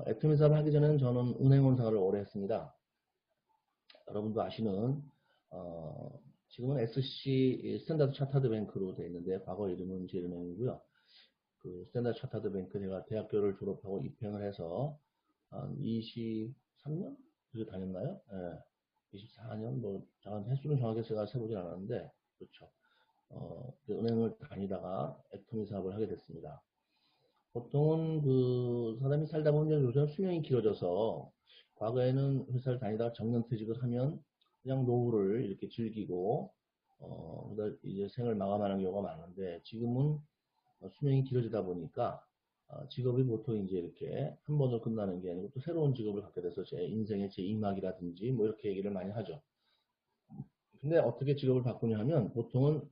애터미 사업을 하기 전에는 저는 은행원 생활을 오래 했습니다. 여러분도 아시는 지금은 SC 스탠다드 차타드 뱅크로 되어 있는데 과거 이름은 제일은행이고요. 그 스탠다드 차타드 뱅크 제가 대학교를 졸업하고 입행을 해서 한 23년 그렇게 다녔나요? 예. 24년 뭐 횟수는 정확히 제가 세보진 않았는데 그렇죠. 그 은행을 다니다가 애터미 사업을 하게 됐습니다. 보통은 그 사람이 살다 보면 요새는 수명이 길어져서 과거에는 회사를 다니다가 정년퇴직을 하면 그냥 노후를 이렇게 즐기고 이제 생을 마감하는 경우가 많은데 지금은 수명이 길어지다 보니까 직업이 보통 이제 이렇게 한 번으로 끝나는 게 아니고 또 새로운 직업을 갖게 돼서 제 인생의 제2막이라든지 뭐 이렇게 얘기를 많이 하죠. 근데 어떻게 직업을 바꾸냐 하면 보통은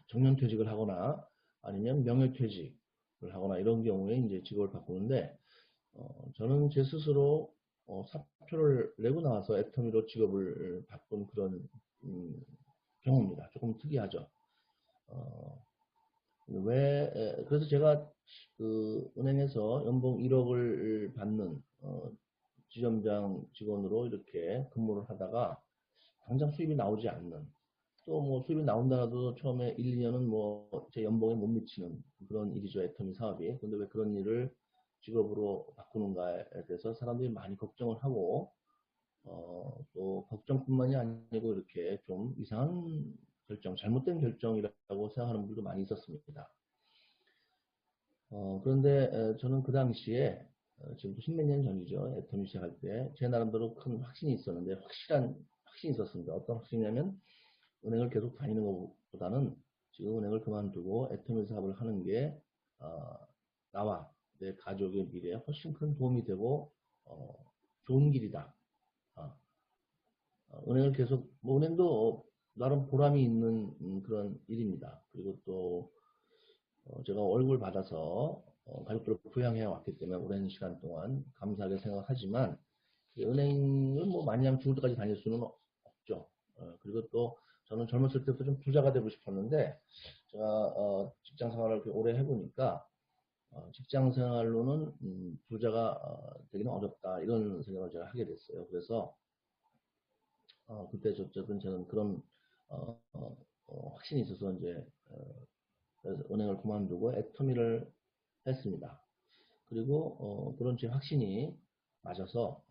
정년퇴직을 하거나 아니면 명예퇴직을 하거나 이런 경우에 이제 직업을 바꾸는데 저는 제 스스로 사표를 내고 나와서 애터미로 직업을 바꾼 그런 경우입니다. 조금 특이하죠. 그래서 제가 그 은행에서 연봉 1억을 받는 지점장 직원으로 이렇게 근무를 하다가 당장 수입이 나오지 않는 또 뭐 수입이 나온다라도 처음에 1, 2년은 뭐 제 연봉에 못 미치는 그런 일이죠. 애터미 사업이. 근데 왜 그런 일을 직업으로 바꾸는가에 대해서 사람들이 많이 걱정을 하고 또 걱정뿐만이 아니고 이렇게 좀 이상한 결정, 잘못된 결정이라고 생각하는 분들도 많이 있었습니다. 그런데 저는 그 당시에 지금도 십몇 년 전이죠. 애터미 시작할 때 제 나름대로 큰 확신이 있었는데 확실한 확신이 있었습니다. 어떤 확신이냐면 은행을 계속 다니는 것보다는 지금 은행을 그만두고 애터미 사업을 하는 게 나와 내 가족의 미래에 훨씬 큰 도움이 되고 좋은 길이다. 은행을 계속 뭐 은행도 나름 보람이 있는 그런 일입니다. 그리고 또 제가 월급을 받아서 가족들을 부양해 왔기 때문에 오랜 시간 동안 감사하게 생각하지만 은행을 뭐 마냥 죽을 때까지 다닐 수는 없죠. 그리고 또 저는 젊었을 때부터 좀 부자가 되고 싶었는데 제가 직장 생활을 오래 해보니까 직장 생활로는 부자가 되기는 어렵다 이런 생각을 제가 하게 됐어요. 그래서 그때 저는 그런 확신이 있어서 이제 그래서 은행을 그만두고 애터미를 했습니다. 그리고 그런 제 확신이 맞아서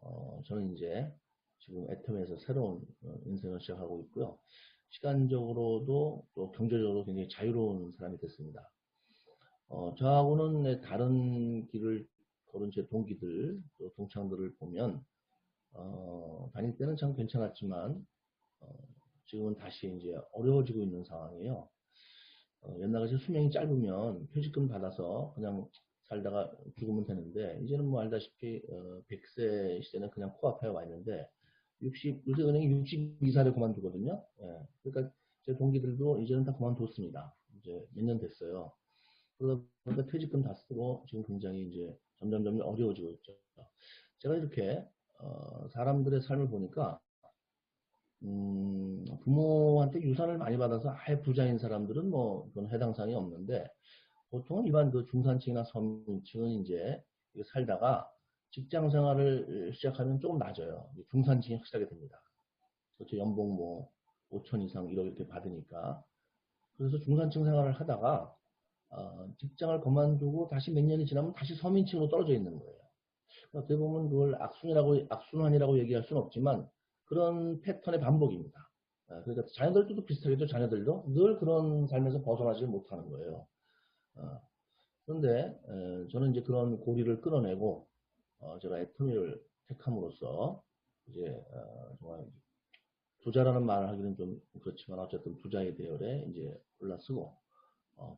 저는 이제 지금 애터미에서 새로운 인생을 시작하고 있고요. 시간적으로도 또 경제적으로 굉장히 자유로운 사람이 됐습니다. 저하고는 다른 길을 걸은 제 동기들, 또 동창들을 보면 다닐 때는 참 괜찮았지만 지금은 다시 이제 어려워지고 있는 상황이에요. 옛날같이 수명이 짧으면 퇴직금 받아서 그냥 살다가 죽으면 되는데 이제는 뭐 알다시피 100세 시대는 그냥 코앞에 와 있는데 요새 은행이 62살에 그만두거든요. 예. 그러니까 제 동기들도 이제는 다 그만뒀습니다. 이제 몇 년 됐어요. 그러다 보니까 퇴직금 다 쓰고 지금 굉장히 이제 점점 어려워지고 있죠. 제가 이렇게 사람들의 삶을 보니까 부모한테 유산을 많이 받아서 아예 부자인 사람들은 뭐 그런 해당 사항이 없는데 보통은 일반 그 중산층이나 서민층은 이제 살다가 직장 생활을 시작하면 조금 낮아요. 중산층이 확실하게 됩니다. 그렇죠. 연봉 뭐 5천 이상 1억 이렇게 받으니까. 그래서 중산층 생활을 하다가 직장을 그만두고 다시 몇 년이 지나면 다시 서민층으로 떨어져 있는 거예요. 어떻게 보면 그걸 악순환이라고 얘기할 수는 없지만 그런 패턴의 반복입니다. 그러니까 자녀들도 비슷하겠죠. 자녀들도 늘 그런 삶에서 벗어나지 못하는 거예요. 그런데 저는 이제 그런 고리를 끌어내고 제가 애터미를 택함으로써 이제 정말 부자라는 말을 하기는 좀 그렇지만 어쨌든 부자의 대열에 이제 올라서고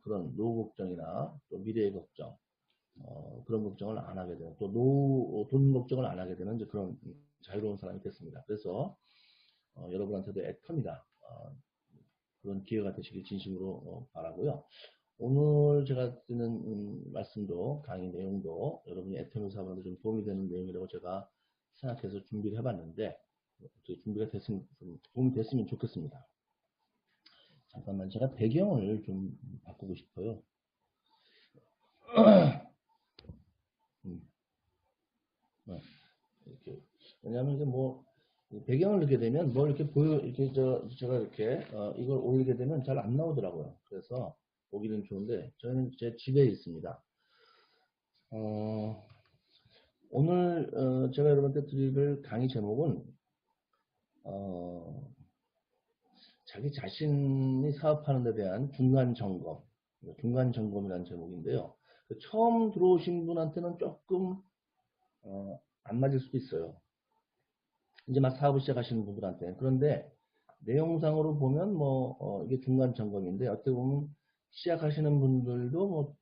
그런 노후 걱정이나 또 미래의 걱정 그런 걱정을 안 하게 되는 또 돈 걱정을 안 하게 되는 이제 그런 자유로운 사람이 됐습니다. 그래서 여러분한테도 애터미다 그런 기회가 되시길 진심으로 바라고요. 오늘 제가 드리는 말씀도 강의 내용도 여러분이 애터미 사업하는데 좀 도움이 되는 내용이라고 제가 생각해서 준비를 해봤는데 준비가 됐으면 도움이 됐으면 좋겠습니다. 잠깐만 제가 배경을 좀 바꾸고 싶어요. 어, 이렇게. 왜냐하면 이게 뭐 배경을 넣게 되면 뭘 이렇게 이렇게 제가 이렇게 이걸 올리게 되면 잘 안 나오더라고요. 그래서 보기는 좋은데 저는 제 집에 있습니다. 어, 오늘 제가 여러분께 드릴 강의 제목은 어, 자기 자신이 사업하는 데 대한 중간 점검, 중간 점검이라는 제목인데요. 처음 들어오신 분한테는 조금 안 맞을 수도 있어요. 이제 막 사업을 시작하시는 분들한테. 그런데 내용상으로 보면 뭐 이게 중간 점검인데 어떻게 보면 시작하시는 분들도 뭐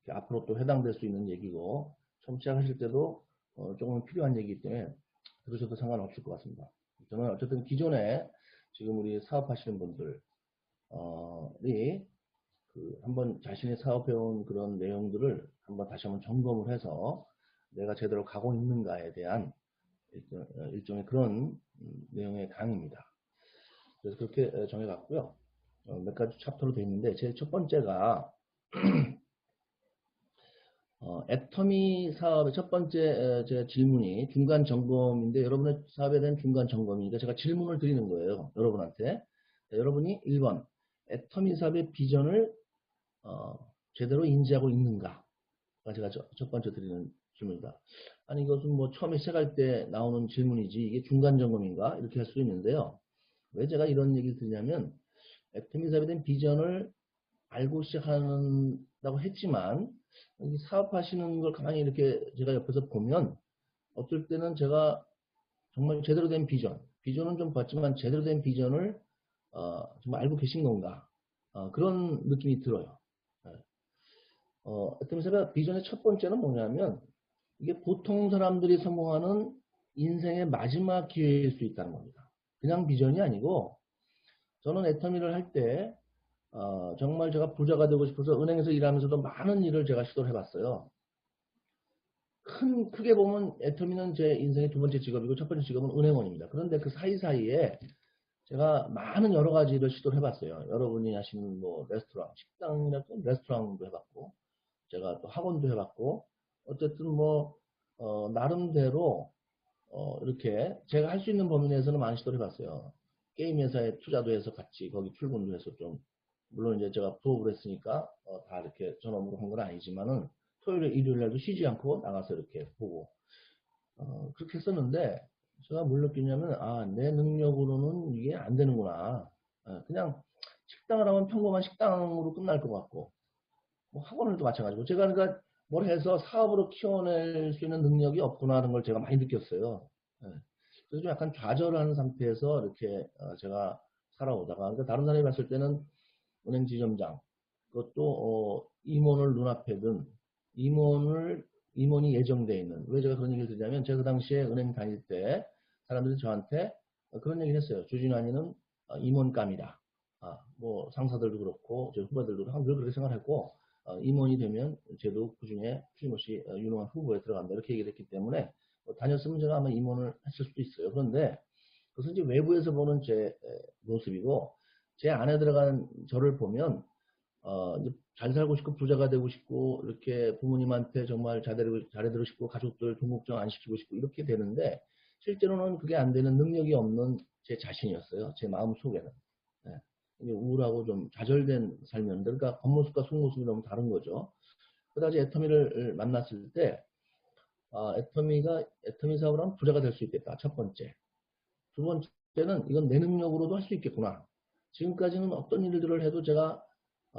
앞으로 또 해당될 수 있는 얘기고 처음 시작하실 때도 조금 필요한 얘기이기 때문에 들으셔도 상관없을 것 같습니다. 저는 어쨌든 기존에 지금 우리 사업하시는 분들이 한번 자신이 사업해온 그런 내용들을 한번 다시 한번 점검을 해서 내가 제대로 가고 있는가에 대한 일종의 그런 내용의 강의입니다. 그래서 그렇게 정해봤고요. 몇 가지 챕터로 되어 있는데 제 첫 번째가 애터미 사업의 첫 번째 제 질문이 중간 점검인데 여러분의 사업에 대한 중간 점검이니까 제가 질문을 드리는 거예요. 여러분한테. 여러분이 1번 애터미 사업의 비전을 제대로 인지하고 있는가? 제가 첫 번째 드리는 질문이다. 아니 이것은 뭐 처음에 시작할 때 나오는 질문이지 이게 중간 점검인가? 이렇게 할 수 있는데요. 왜 제가 이런 얘기를 드리냐면 애터미 사업에 대한 비전을 알고 시작한다고 했지만 사업하시는 걸 가만히 이렇게 제가 옆에서 보면 어떨 때는 제가 정말 제대로 된 비전은 좀 봤지만 제대로 된 비전을 정말 알고 계신 건가 그런 느낌이 들어요. 애터미사업의 비전의 첫 번째는 뭐냐면 이게 보통 사람들이 성공하는 인생의 마지막 기회일 수 있다는 겁니다. 그냥 비전이 아니고 저는 애터미를 할때 정말 제가 부자가 되고 싶어서 은행에서 일하면서도 많은 일을 제가 시도를 해봤어요. 크게 보면 애터미는 제 인생의 두 번째 직업이고 첫 번째 직업은 은행원입니다. 그런데 그 사이사이에 제가 많은 여러 가지 일을 시도를 해봤어요. 여러분이 하시는 뭐 레스토랑, 식당이나 레스토랑도 해봤고 제가 또 학원도 해봤고 어쨌든 뭐 나름대로 이렇게 제가 할 수 있는 범위 내에서는 많이 시도를 해봤어요. 게임 회사에 투자도 해서 같이 거기 출근도 해서 좀 물론 이제 제가 부업을 했으니까 다 이렇게 전업으로 한 건 아니지만은 토요일에 일요일날도 쉬지 않고 나가서 이렇게 보고 그렇게 했었는데 제가 뭘 느끼냐면 내 능력으로는 이게 안 되는구나. 그냥 식당을 하면 평범한 식당으로 끝날 것 같고 뭐 학원을도 마찬가지고 제가 그러니까 뭘 해서 사업으로 키워낼 수 있는 능력이 없구나 하는 걸 제가 많이 느꼈어요. 예. 그래서 좀 약간 좌절하는 상태에서 이렇게 제가 살아오다가 그러니까 다른 사람이 봤을 때는 은행 지점장 그것도 임원을 눈앞에 둔 임원이 예정되어 있는 왜 제가 그런 얘기를 드리냐면 제가 그 당시에 은행 다닐 때 사람들이 저한테 그런 얘기를 했어요. 주진환이는 임원감이다. 뭐 상사들도 그렇고 제 후배들도 늘 그렇게 생각했고 임원이 되면 쟤도 그중에 틀림없이 유능한 후보에 들어간다 이렇게 얘기를 했기 때문에 다녔으면 제가 아마 임원을 했을 수도 있어요. 그런데 그것은 이제 외부에서 보는 제 모습이고 제 안에 들어간 저를 보면 이제 잘 살고 싶고 부자가 되고 싶고 이렇게 부모님한테 정말 잘해드리고 싶고 가족들 동국정 안 시키고 싶고 이렇게 되는데 실제로는 그게 안 되는 능력이 없는 제 자신이었어요. 제 마음 속에는. 네. 우울하고 좀 좌절된 삶이었는데 그러니까 겉모습과 속모습이 너무 다른 거죠. 그다지 애터미를 만났을 때 애터미 사업을 하면 부자가 될 수 있겠다. 첫 번째. 두 번째는 이건 내 능력으로도 할 수 있겠구나. 지금까지는 어떤 일들을 해도 제가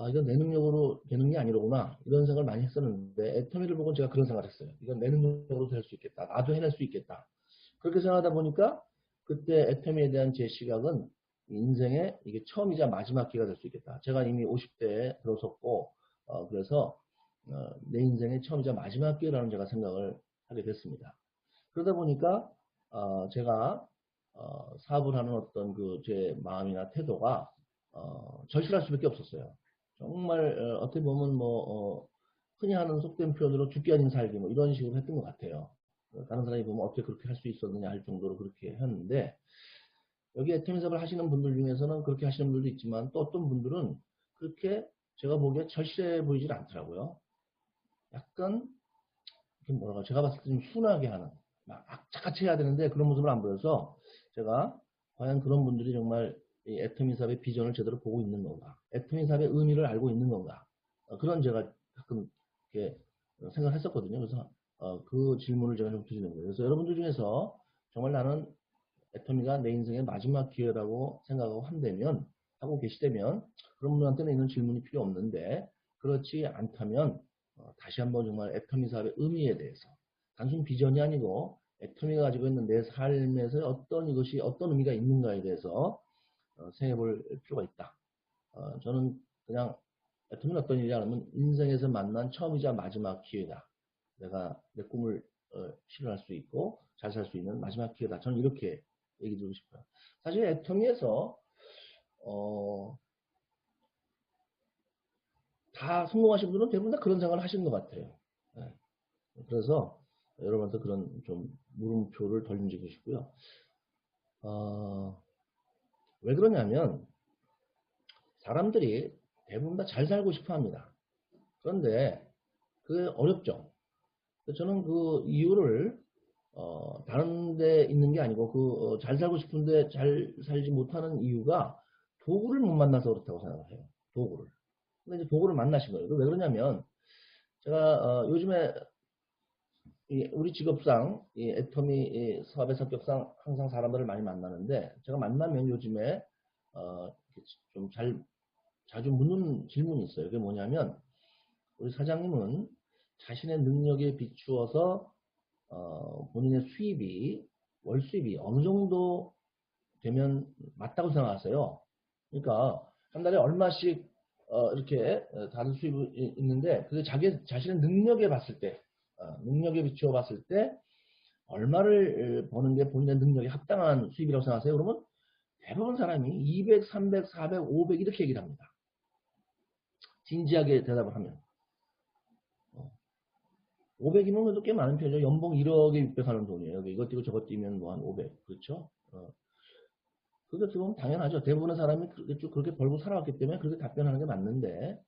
이건 내 능력으로 되는 게 아니로구나 이런 생각을 많이 했었는데 애터미를 보고 제가 그런 생각을 했어요. 이건 내 능력으로 될 수 있겠다. 나도 해낼 수 있겠다. 그렇게 생각하다 보니까 그때 애터미에 대한 제 시각은 인생의 이게 처음이자 마지막 기회가 될 수 있겠다. 제가 이미 50대에 들어섰고 그래서 내 인생의 처음이자 마지막 기회라는 제가 생각을 하게 됐습니다. 그러다 보니까 제가 사업을 하는 어떤 그 제 마음이나 태도가 절실할 수밖에 없었어요. 정말 어떻게 보면 뭐 흔히 하는 속된 표현으로 죽기 아닌 살기 뭐 이런 식으로 했던 것 같아요. 다른 사람이 보면 어떻게 그렇게 할 수 있었느냐 할 정도로 그렇게 했는데 여기 애터미 사업을 하시는 분들 중에서는 그렇게 하시는 분들도 있지만 또 어떤 분들은 그렇게 제가 보기에 절실해 보이질 않더라고요. 약간 이렇게 뭐랄까, 제가 봤을 때 좀 순하게 하는, 막 악착같이 해야 되는데 그런 모습을 안 보여서 제가 과연 그런 분들이 정말 이 애터미 사업의 비전을 제대로 보고 있는 건가? 애터미 사업의 의미를 알고 있는 건가? 그런 제가 가끔 이렇게 생각을 했었거든요. 그래서 그 질문을 제가 좀 드리는 거예요. 그래서 여러분들 중에서 정말 나는 애터미가 내 인생의 마지막 기회라고 생각하고 한다면, 하고 계시다면 그런 분들한테는 이런 질문이 필요 없는데, 그렇지 않다면 다시 한번 정말 애터미 사업의 의미에 대해서, 단순 비전이 아니고 애터미가 가지고 있는 내 삶에서 어떤 이것이 어떤 의미가 있는가에 대해서 생각해 볼 필요가 있다. 저는 그냥 애터미는 어떤 일이냐 하면 인생에서 만난 처음이자 마지막 기회다. 내가 내 꿈을 실현할 수 있고 잘 살 수 있는 마지막 기회다. 저는 이렇게 얘기 드리고 싶어요. 사실 애터미에서 다 성공하신 분들은 대부분 다 그런 생각을 하시는 것 같아요. 네. 그래서 여러분한테 그런 좀 물음표를 던지고 싶고요. 왜 그러냐면 사람들이 대부분 다 잘 살고 싶어 합니다. 그런데 그게 어렵죠. 저는 그 이유를 다른 데 있는 게 아니고 잘 살고 싶은데 잘 살지 못하는 이유가 도구를 못 만나서 그렇다고 생각을 해요. 도구를. 근데 이제 도구를 만나신 거예요. 왜 그러냐면 제가 요즘에 우리 직업상 이 애터미 사업의 성격상 항상 사람들을 많이 만나는데, 제가 만나면 요즘에 좀 자주 묻는 질문이 있어요. 그게 뭐냐면, 우리 사장님은 자신의 능력에 비추어서 본인의 수입이, 월 수입이 어느 정도 되면 맞다고 생각하세요? 그러니까 한 달에 얼마씩 이렇게 다른 수입이 있는데, 그게 자신의 능력에 봤을 때, 능력에 비추어 봤을 때 얼마를 버는 게 본인의 능력에 합당한 수입이라고 생각하세요? 그러면 대부분 사람이 200, 300, 400, 500 이렇게 얘기를 합니다. 진지하게 대답을 하면. 500이면 그래도 꽤 많은 편이죠. 연봉 1억에 600 하는 돈이에요. 이것 뛰고 저것 뛰면 뭐 한 500. 그렇죠? 그게 어떻게 보면 당연하죠. 대부분의 사람이 그렇게 벌고 살아왔기 때문에 그렇게 답변하는 게 맞는데,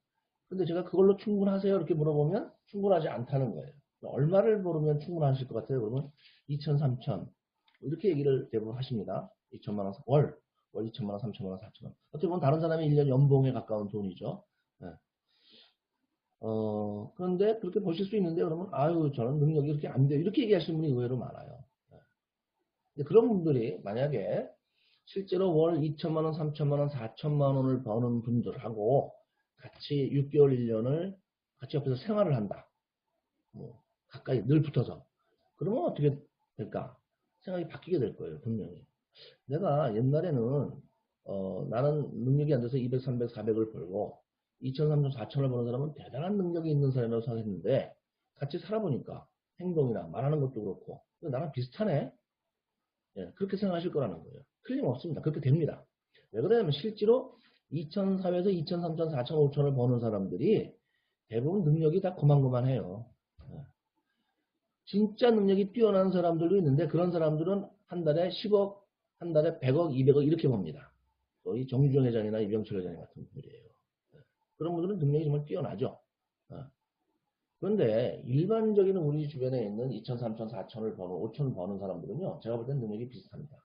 근데 제가 그걸로 충분하세요? 이렇게 물어보면 충분하지 않다는 거예요. 얼마를 벌으면 충분하실 것 같아요? 그러면 2천, 3천. 이렇게 얘기를 대부분 하십니다. 2천만 원, 월 2천만 원, 3천만 원, 4천만 원. 어떻게 보면 다른 사람의 1년 연봉에 가까운 돈이죠. 네. 그런데 그렇게 보실 수 있는데, 그러면 아유 저는 능력이 그렇게 안 돼요. 이렇게 얘기하시는 분이 의외로 많아요. 네. 그런 분들이 만약에 실제로 월 2천만 원, 3천만 원, 4천만 원을 버는 분들하고 같이 6개월, 1년을 같이 옆에서 생활을 한다. 뭐 가까이 늘 붙어서. 그러면 어떻게 될까? 생각이 바뀌게 될 거예요, 분명히. 내가 옛날에는 나는 능력이 안 돼서 200, 300, 400을 벌고 2천, 3천, 4천을 버는 사람은 대단한 능력이 있는 사람이라고 생각했는데, 같이 살아보니까 행동이나 말하는 것도 그렇고 나랑 비슷하네. 예, 그렇게 생각하실 거라는 거예요. 틀림없습니다. 그렇게 됩니다. 왜 그러냐면 실제로 2,400에서 2,000, 3,000, 4,000, 5,000을 버는 사람들이 대부분 능력이 다 고만고만해요. 예. 진짜 능력이 뛰어난 사람들도 있는데 그런 사람들은 한 달에 10억, 한 달에 100억, 200억 이렇게 봅니다. 거의 정유정 회장이나 이병철 회장 같은 분들이에요. 예. 그런 분들은 능력이 정말 뛰어나죠. 예. 그런데 일반적인 우리 주변에 있는 2천, 3천, 4천을 버는, 5천을 버는 사람들은요, 제가 볼 땐 능력이 비슷합니다.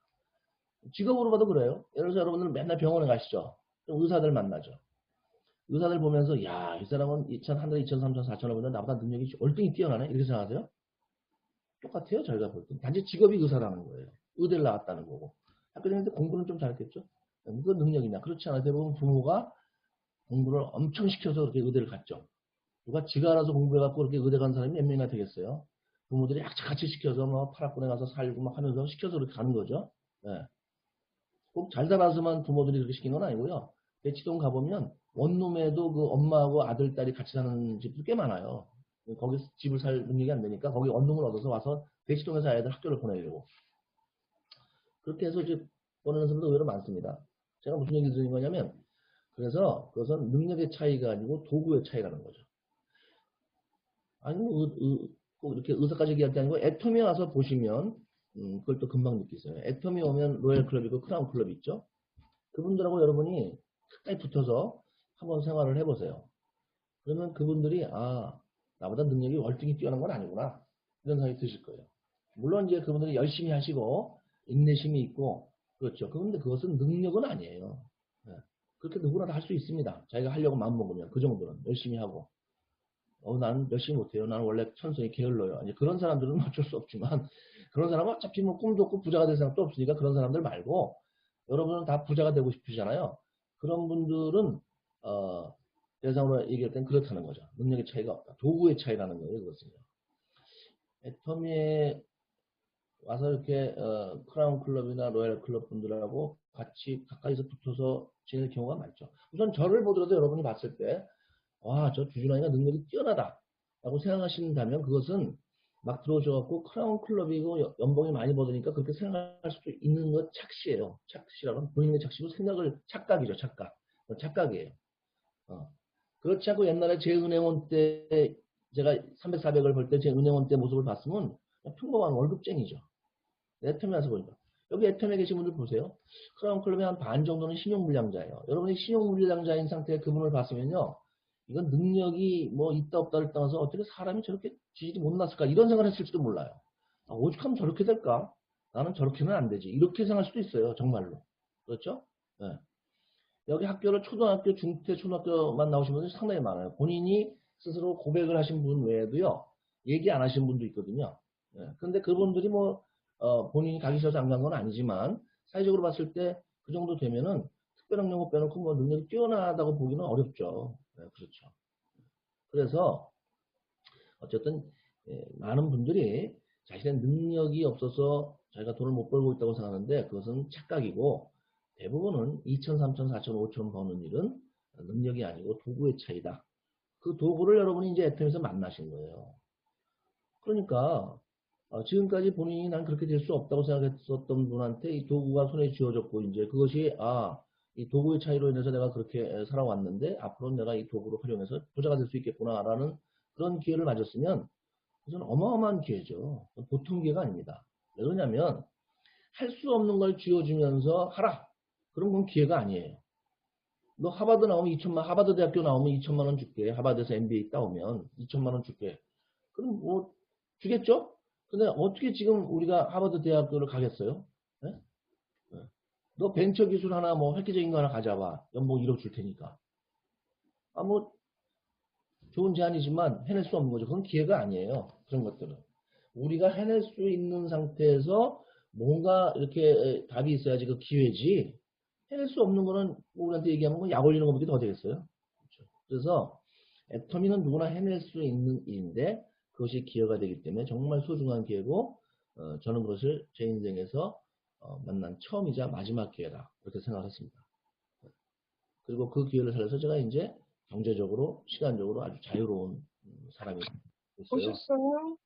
직업으로 봐도 그래요. 예를 들어서 여러분들 맨날 병원에 가시죠. 의사들 만나죠. 의사들 보면서 야, 이 사람은 2천, 한 달에 2천, 3천, 4천을 보면 나보다 능력이 월등히 뛰어나네. 이렇게 생각하세요? 똑같아요. 저희가 볼 때. 단지 직업이 의사라는 거예요. 의대를 나왔다는 거고. 학교 다닐 때 공부는 좀 잘했겠죠? 그건 능력이냐. 그렇지 않아요. 대부분 부모가 공부를 엄청 시켜서 그렇게 의대를 갔죠. 누가 지가 알아서 공부해갖고 그렇게 의대 간 사람이 몇 명이나 되겠어요? 부모들이 약착같이 시켜서 뭐 파라군에 가서 살고 막 하면서 시켜서 그렇게 가는 거죠. 네. 꼭 잘 살아서만 부모들이 그렇게 시킨 건 아니고요. 대치동 가보면 원룸에도 그 엄마하고 아들, 딸이 같이 사는 집도 꽤 많아요. 거기서 집을 살 능력이 안 되니까 거기 원룸을 얻어서 와서 대치동에서 아이들 학교를 보내려고. 그렇게 해서 이제 보내는 사람도 의외로 많습니다. 제가 무슨 얘기를 드린 거냐면, 그래서 그것은 능력의 차이가 아니고 도구의 차이라는 거죠. 아니, 뭐, 꼭 이렇게 의사까지 얘기할 게 아니고, 애터미에 와서 보시면, 그걸 또 금방 느끼세요. 애터미 오면 로얄클럽이고 크라운 클럽 있죠? 그분들하고 여러분이 가까이 붙어서 한번 생활을 해보세요. 그러면 그분들이, 아, 나보다 능력이 월등히 뛰어난 건 아니구나. 이런 생각이 드실 거예요. 물론 이제 그분들이 열심히 하시고 인내심이 있고 그렇죠. 그런데 그것은 능력은 아니에요. 네. 그렇게 누구나 다 할 수 있습니다. 자기가 하려고 마음먹으면 그 정도는 열심히 하고 나는 열심히 못해요. 나는 원래 천성이 게을러요. 이제 그런 사람들은 어쩔 수 없지만 그런 사람은 어차피 뭐 꿈도 없고 부자가 될 생각도 없으니까 그런 사람들 말고 여러분은 다 부자가 되고 싶으시잖아요. 그런 분들은 대상으로 얘기할 땐 그렇다는 거죠. 능력의 차이가 없다. 도구의 차이라는 거예요. 그것은요. 애터미에 와서 이렇게 크라운 클럽이나 로얄 클럽 분들하고 같이 가까이서 붙어서 지낼 경우가 많죠. 우선 저를 보더라도 여러분이 봤을 때 와, 저 주준환이가 능력이 뛰어나다 라고 생각하신다면 그것은 막 들어오셔갖고 크라운 클럽이고 연봉이 많이 받으니까 그렇게 생각할 수도 있는 것 착시예요. 착시라는 본인의 착시고 생각을 착각이죠. 착각. 착각이에요. 그렇지 않고 옛날에 제 은행원 때 제가 300, 400을 벌 때 제 은행원 때 모습을 봤으면 평범한 월급쟁이죠. 애텀에 와서 보니까. 여기 애텀에 계신 분들 보세요. 크라운 클럽의 한 반 정도는 신용불량자예요. 여러분이 신용불량자인 상태에 그분을 봤으면요. 이건 능력이 뭐 있다 없다를 떠나서 어떻게 사람이 저렇게 지질이 못났을까 이런 생각을 했을지도 몰라요. 오죽하면 저렇게 될까? 나는 저렇게는 안 되지. 이렇게 생각할 수도 있어요. 정말로. 그렇죠? 네. 여기 학교를 초등학교, 중퇴, 초등학교만 나오신 분들이 상당히 많아요. 본인이 스스로 고백을 하신 분 외에도요. 얘기 안 하신 분도 있거든요. 네. 근데 그분들이 뭐 본인이 가기 싫어서 안 간 건 아니지만 사회적으로 봤을 때 그 정도 되면은 특별학력 못 빼놓고 뭐 능력이 뛰어나다고 보기는 어렵죠. 네, 그렇죠. 그래서 어쨌든 많은 분들이 자신의 능력이 없어서 자기가 돈을 못 벌고 있다고 생각하는데 그것은 착각이고 대부분은 2천, 3천, 4천, 5천 버는 일은 능력이 아니고 도구의 차이다. 그 도구를 여러분이 이제 애텀에서 만나신 거예요. 그러니까 지금까지 본인이 난 그렇게 될 수 없다고 생각했었던 분한테 이 도구가 손에 쥐어졌고 이제 그것이 이 도구의 차이로 인해서 내가 그렇게 살아왔는데 앞으로 내가 이 도구를 활용해서 부자가 될 수 있겠구나라는 그런 기회를 맞았으면 그것은 어마어마한 기회죠. 보통 기회가 아닙니다. 왜 그러냐면 할 수 없는 걸 쥐어주면서 하라. 그런 건 기회가 아니에요. 너 하버드 나오면 2천만, 하버드 대학교 나오면 2천만 원 줄게. 하버드에서 MBA 따오면 2천만 원 줄게. 그럼 뭐 주겠죠? 근데 어떻게 지금 우리가 하버드 대학교를 가겠어요? 네? 네. 너 벤처 기술 하나 뭐 획기적인 거 하나 가져와. 연봉 1억 줄 테니까. 뭐 좋은 제안이지만 해낼 수 없는 거죠. 그건 기회가 아니에요. 그런 것들은. 우리가 해낼 수 있는 상태에서 뭔가 이렇게 답이 있어야지 그 기회지. 해낼 수 없는 거는 우리한테 얘기하면 약 올리는 것밖에 더 되겠어요. 그렇죠. 그래서 애터미는 누구나 해낼 수 있는 일인데 그것이 기회가 되기 때문에 정말 소중한 기회고 저는 그것을 제 인생에서 만난 처음이자 마지막 기회다. 그렇게 생각했습니다. 그리고 그 기회를 살려서 제가 이제 경제적으로, 시간적으로 아주 자유로운 사람이 됐어요. 오셨어요?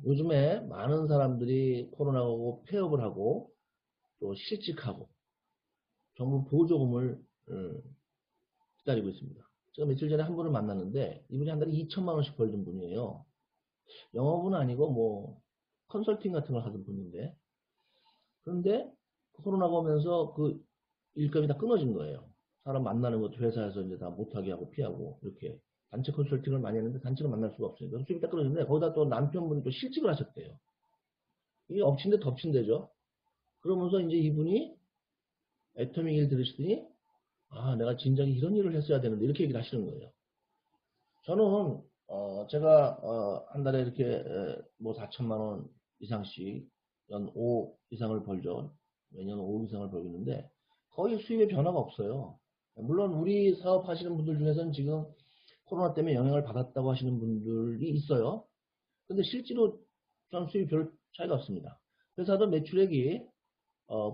요즘에 많은 사람들이 코로나하고 폐업을 하고 또 실직하고 정부 보조금을 기다리고 있습니다. 제가 며칠 전에 한 분을 만났는데 이분이 한 달에 2천만 원씩 벌던 분이에요. 영업은 아니고 뭐 컨설팅 같은 걸 하던 분인데 그런데 코로나가 오면서 그 일감이 다 끊어진 거예요. 사람 만나는 것도 회사에서 이제 다 못하게 하고 피하고 이렇게 단체 컨설팅을 많이 했는데 단체로 만날 수가 없으니까 수입이 다 끊어졌는데 거기다 또 남편분이 또 실직을 하셨대요. 이게 엎친 데 덮친 데죠. 그러면서 이제 이분이 애터미 얘기를 들으시더니 내가 진작에 이런 일을 했어야 되는데 이렇게 얘기를 하시는 거예요. 저는 제가 한 달에 이렇게 뭐 4천만 원 이상씩 연 5 이상을 벌죠. 매년 5 이상을 벌고 있는데 거의 수입에 변화가 없어요. 물론 우리 사업하시는 분들 중에서는 지금 코로나 때문에 영향을 받았다고 하시는 분들이 있어요. 근데 실제로 저는 수입이 별 차이가 없습니다. 회사도 매출액이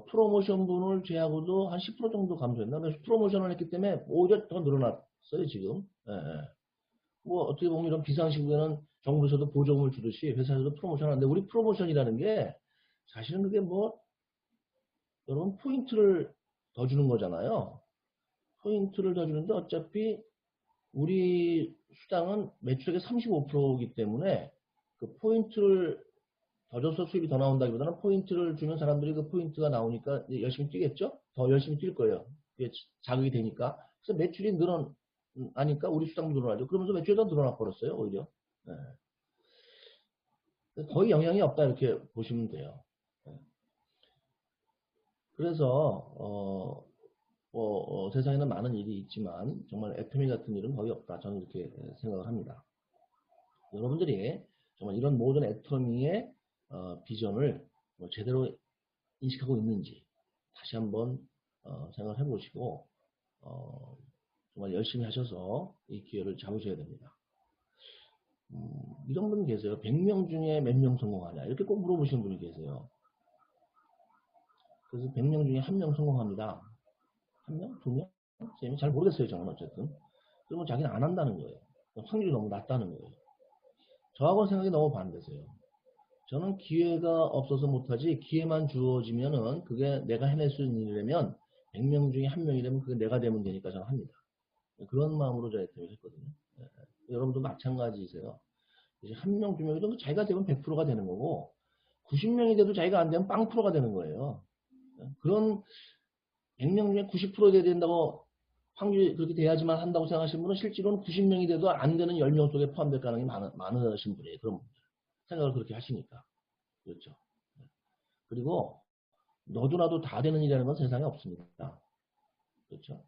프로모션분을 제하고도 한 10% 정도 감소했나? 그래서 프로모션을 했기 때문에 오히려 더 늘어났어요, 지금. 예, 예. 뭐 어떻게 보면 이런 비상시국에는 정부에서도 보조금을 주듯이 회사에서도 프로모션 하는데 우리 프로모션이라는 게 사실은 그게 뭐 여러분 포인트를 더 주는 거잖아요. 포인트를 더 주는데 어차피 우리 수당은 매출액의 35%이기 때문에 그 포인트를 더 줘서 수입이 더 나온다기보다는 포인트를 주면 사람들이 그 포인트가 나오니까 열심히 뛰겠죠? 더 열심히 뛸 거예요. 그게 자극이 되니까. 그래서 매출이 늘어나니까 우리 수당도 늘어나죠. 그러면서 매출이 더 늘어나 버렸어요, 오히려. 예. 거의 영향이 없다 이렇게 보시면 돼요. 예. 그래서 세상에는 많은 일이 있지만 정말 애터미 같은 일은 거의 없다. 저는 이렇게 생각을 합니다. 여러분들이 정말 이런 모든 애터미의 비전을 제대로 인식하고 있는지 다시 한번 생각을 해보시고 정말 열심히 하셔서 이 기회를 잡으셔야 됩니다. 이런 분 계세요. 100명 중에 몇 명 성공하냐 이렇게 꼭 물어보시는 분이 계세요. 그래서 100명 중에 1명 성공합니다. 1명? 2명? 3명? 잘 모르겠어요. 저는 어쨌든. 그러면 자기는 안 한다는 거예요. 확률이 너무 낮다는 거예요. 저하고 생각이 너무 반대세요. 저는 기회가 없어서 못하지 기회만 주어지면은 그게 내가 해낼 수 있는 일이라면 100명 중에 1명이라면 그게 내가 되면 되니까 저는 합니다. 그런 마음으로 제가 했거든요. 여러분도 마찬가지이세요. 이제 1명, 2명이도 자기가 되면 100%가 되는 거고 90명이 돼도 자기가 안 되면 0%가 되는 거예요. 그런 100명 중에 90% 돼야 된다고 확률이 그렇게 돼야지만 한다고 생각하시는 분은 실제로는 90명이 돼도 안 되는 10명 속에 포함될 가능성이 많으신 분이에요. 그런 분들. 생각을 그렇게 하시니까. 그렇죠. 그리고 너도 나도 다 되는 일이라는 건 세상에 없습니다. 그렇죠.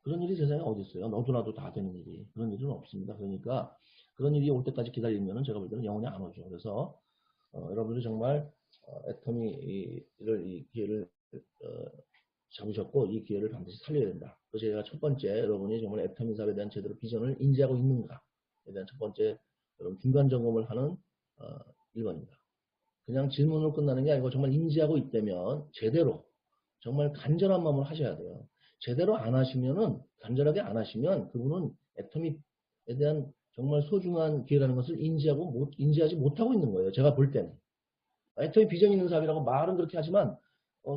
그런 일이 세상에 어디 있어요? 너도 나도 다 되는 일이. 그런 일은 없습니다. 그러니까 그런 일이 올 때까지 기다리면 제가 볼 때는 영원히 안 오죠. 그래서 여러분들이 정말 애터미를 이 기회를 잡으셨고 이 기회를 반드시 살려야 된다. 그래서 제가 첫 번째 여러분이 정말 애터미 사업에 대한 제대로 비전을 인지하고 있는가에 대한 첫 번째 여러분 중간 점검을 하는 1번입니다. 그냥 질문으로 끝나는 게 아니고 정말 인지하고 있다면 제대로 정말 간절한 마음으로 하셔야 돼요. 제대로 안 하시면은 간절하게 안 하시면 그분은 애터미에 대한 정말 소중한 기회라는 것을 인지하지 못하고 있는 거예요. 제가 볼 때는. 애터미 비전 있는 사업이라고 말은 그렇게 하지만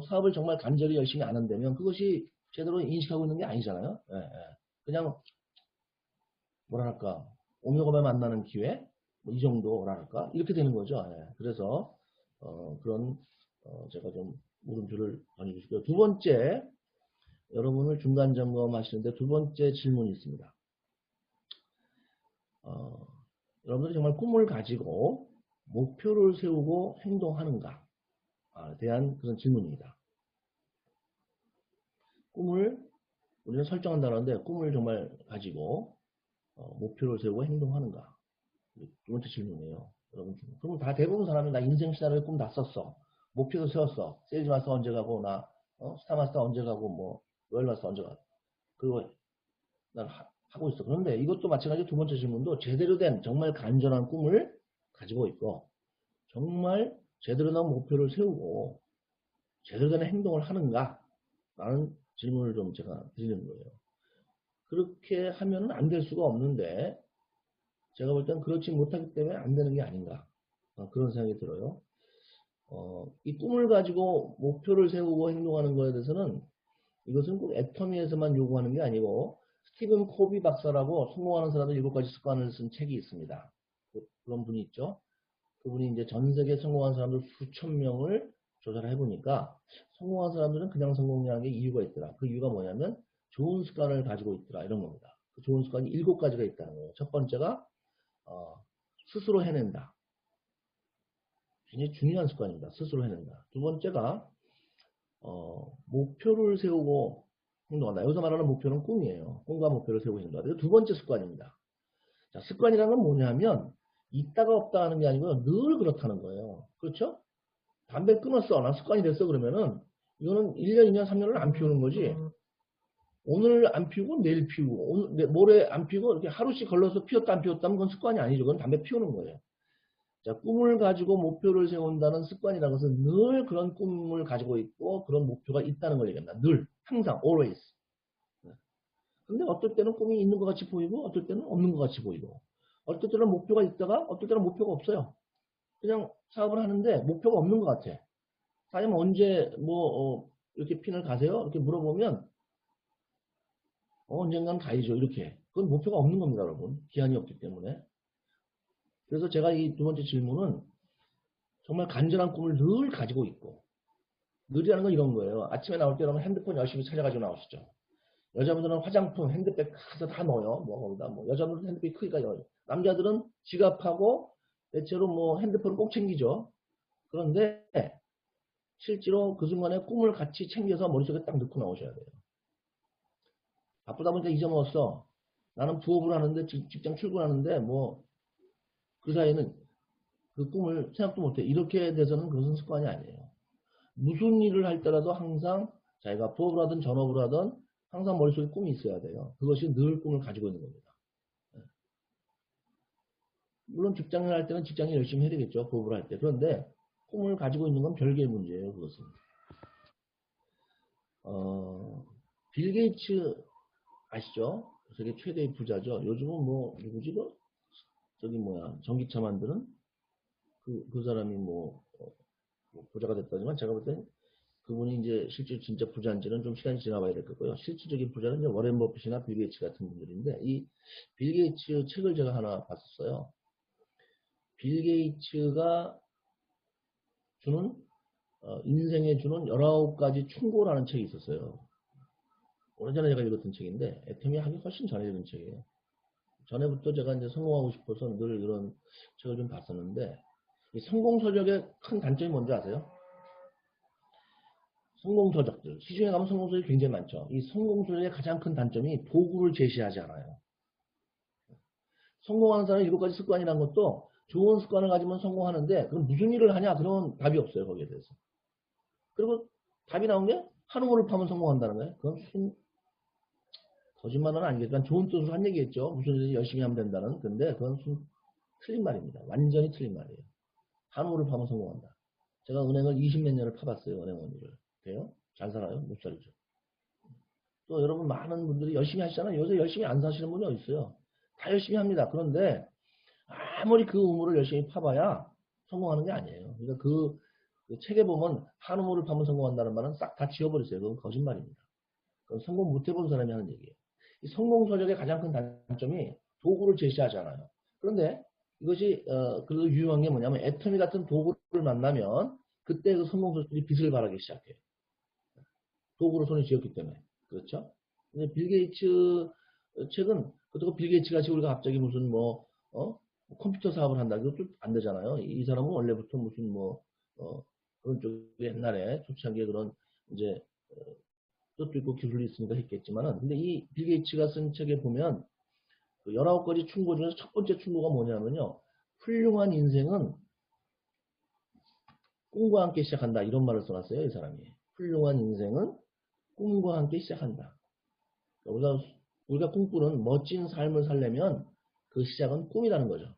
사업을 정말 간절히 열심히 안 한다면 그것이 제대로 인식하고 있는 게 아니잖아요. 예, 예. 그냥 뭐랄까 오며가며 만나는 기회 뭐이 정도랄까 이렇게 되는 거죠. 예. 그래서 그런 제가 좀 물음표를 던져주시고요. 두 번째 여러분을 중간 점검하시는데 두 번째 질문이 있습니다. 여러분들이 정말 꿈을 가지고 목표를 세우고 행동하는가에 대한 그런 질문입니다. 꿈을 우리는 설정한다는데 꿈을 정말 가지고 목표를 세우고 행동하는가? 두 번째 질문이에요. 여러분 그럼 다 대부분 사람이 나 인생 시나리오 꿈 다 썼어. 목표도 세웠어. 세일즈 마스터 언제 가고 나 스타 마스터 언제 가고 뭐 로열 마스터 언제 가고 그리고 난 하고 있어. 그런데 이것도 마찬가지로 두 번째 질문도 제대로 된 정말 간절한 꿈을 가지고 있고 정말 제대로 된 목표를 세우고 제대로 된 행동을 하는가? 라는 질문을 좀 제가 드리는 거예요. 그렇게 하면 안 될 수가 없는데 제가 볼 때는 그렇지 못하기 때문에 안 되는 게 아닌가 그런 생각이 들어요. 이 꿈을 가지고 목표를 세우고 행동하는 것에 대해서는 이것은 꼭 애터미에서만 요구하는 게 아니고 스티븐 코비 박사라고 성공하는 사람들 7가지 습관을 쓴 책이 있습니다. 그런 분이 있죠. 그분이 이제 전 세계 성공한 사람들 수천 명을 조사를 해보니까 성공한 사람들은 그냥 성공이라는 게 이유가 있더라. 그 이유가 뭐냐면 좋은 습관을 가지고 있더라 이런 겁니다. 그 좋은 습관이 7가지가 있다는 거예요. 첫 번째가 스스로 해낸다. 굉장히 중요한 습관입니다. 스스로 해낸다. 두 번째가 목표를 세우고 행동한다. 여기서 말하는 목표는 꿈이에요. 꿈과 목표를 세우고 행동한다. 이거 두 번째 습관입니다. 자, 습관이라는 건 뭐냐면 있다가 없다 하는 게 아니고 늘 그렇다는 거예요. 그렇죠? 담배 끊었어. 난 습관이 됐어. 그러면은 이거는 1년, 2년, 3년을 안 피우는 거지. 오늘 안 피우고 내일 피우고 모레 안 피우고 이렇게 하루씩 걸러서 피웠다 안 피웠다면 그건 습관이 아니죠. 그건 담배 피우는 거예요. 자, 꿈을 가지고 목표를 세운다는 습관이라는 것은 늘 그런 꿈을 가지고 있고 그런 목표가 있다는 걸 얘기합니다. 늘, 항상, always. 근데 어떨 때는 꿈이 있는 것 같이 보이고 어떨 때는 없는 것 같이 보이고 어떨 때는 목표가 있다가 어떨 때는 목표가 없어요. 그냥 사업을 하는데 목표가 없는 것 같아. 사장님 언제 이렇게 핀을 가세요? 이렇게 물어보면 언젠간 가야죠. 이렇게. 그건 목표가 없는 겁니다, 여러분. 기한이 없기 때문에. 그래서 제가 이 두 번째 질문은 정말 간절한 꿈을 늘 가지고 있고 늘이라는 건 이런 거예요. 아침에 나올 때 여러분 핸드폰 열심히 찾아가지고 나오시죠. 여자분들은 화장품, 핸드백 가서 다 넣어요. 뭐 거기다 뭐 여자분들은 핸드백 크기가 요 남자들은 지갑하고 대체로 뭐 핸드폰을 꼭 챙기죠. 그런데 실제로 그 순간에 꿈을 같이 챙겨서 머릿속에 딱 넣고 나오셔야 돼요. 바쁘다 보니까 잊어먹었어. 나는 부업을 하는데 직장 출근하는데 뭐 그 사이에는 그 꿈을 생각도 못해. 이렇게 돼서는 그것은 습관이 아니에요. 무슨 일을 할 때라도 항상 자기가 부업을 하든 전업을 하든 항상 머릿속에 꿈이 있어야 돼요. 그것이 늘 꿈을 가지고 있는 겁니다. 물론 직장을 할 때는 직장을 열심히 해야 되겠죠. 부업을 할 때. 그런데 꿈을 가지고 있는 건 별개의 문제예요. 그것은. 어, 빌 게이츠 아시죠? 세계 최대의 부자죠. 요즘은 뭐 누구지? 저기 뭐야 전기차 만드는 그 사람이 뭐 부자가 됐다지만 제가 볼 땐 그분이 이제 실제 진짜 부자인지는 좀 시간이 지나봐야 될 거고요. 실질적인 부자는 이제 워렌 버핏이나 빌 게이츠 같은 분들인데 이 빌 게이츠 책을 제가 하나 봤었어요. 빌 게이츠가 주는 인생에 주는 19가지 충고라는 책이 있었어요. 오래전에 제가 읽었던 책인데 애터미 하기 훨씬 전에 읽은 책이에요. 전에부터 제가 이제 성공하고 싶어서 늘 이런 책을 좀 봤었는데 이 성공서적의 큰 단점이 뭔지 아세요? 성공서적들 시중에 가면 성공서적이 굉장히 많죠. 이 성공서적의 가장 큰 단점이 도구를 제시하지 않아요. 성공하는 사람의 7가지 습관이라는 것도 좋은 습관을 가지면 성공하는데 그럼 무슨 일을 하냐? 그러면 답이 없어요. 거기에 대해서. 그리고 답이 나온 게 한우물을 파면 성공한다는 거예요. 그건 무슨 거짓말은 아니겠지만 좋은 뜻으로 한 얘기겠죠. 무슨 일을 열심히 하면 된다는. 근데 그건 무슨 틀린 말입니다. 완전히 틀린 말이에요. 한우물을 파면 성공한다. 제가 은행을 20몇 년을 파봤어요. 은행 원리를. 돼요? 잘 살아요? 못 살죠. 또 여러분 많은 분들이 열심히 하시잖아요. 요새 열심히 안 사시는 분이 어디 있어요? 다 열심히 합니다. 그런데 아무리 그 우물을 열심히 파봐야 성공하는 게 아니에요. 그러니까 그 책에 보면 한 우물을 파면 성공한다는 말은 싹 다 지워버리세요. 그건 거짓말입니다. 그건 성공 못 해본 사람이 하는 얘기예요. 이 성공 서적의 가장 큰 단점이 도구를 제시하잖아요. 그런데 이것이 그래도 유용한 게 뭐냐면 애터미 같은 도구를 만나면 그때 그 성공 서적들이 빛을 발하기 시작해요. 도구로 손에 쥐었기 때문에. 그렇죠? 근데 빌 게이츠 책은 그렇다고 빌 게이츠 같이 우리가 갑자기 무슨 컴퓨터 사업을 한다. 이것도 안 되잖아요. 이 사람은 원래부터 무슨 그런 쪽에 옛날에 초창기에 그런 이제 뜻도 있고 기술이 있으니까 했겠지만은 근데 이 빌 게이츠가 쓴 책에 보면 그 19가지 충고 중에서 첫 번째 충고가 뭐냐면요. 훌륭한 인생은 꿈과 함께 시작한다. 이런 말을 써놨어요. 이 사람이. 훌륭한 인생은 꿈과 함께 시작한다. 우리가 꿈꾸는 멋진 삶을 살려면 그 시작은 꿈이라는 거죠.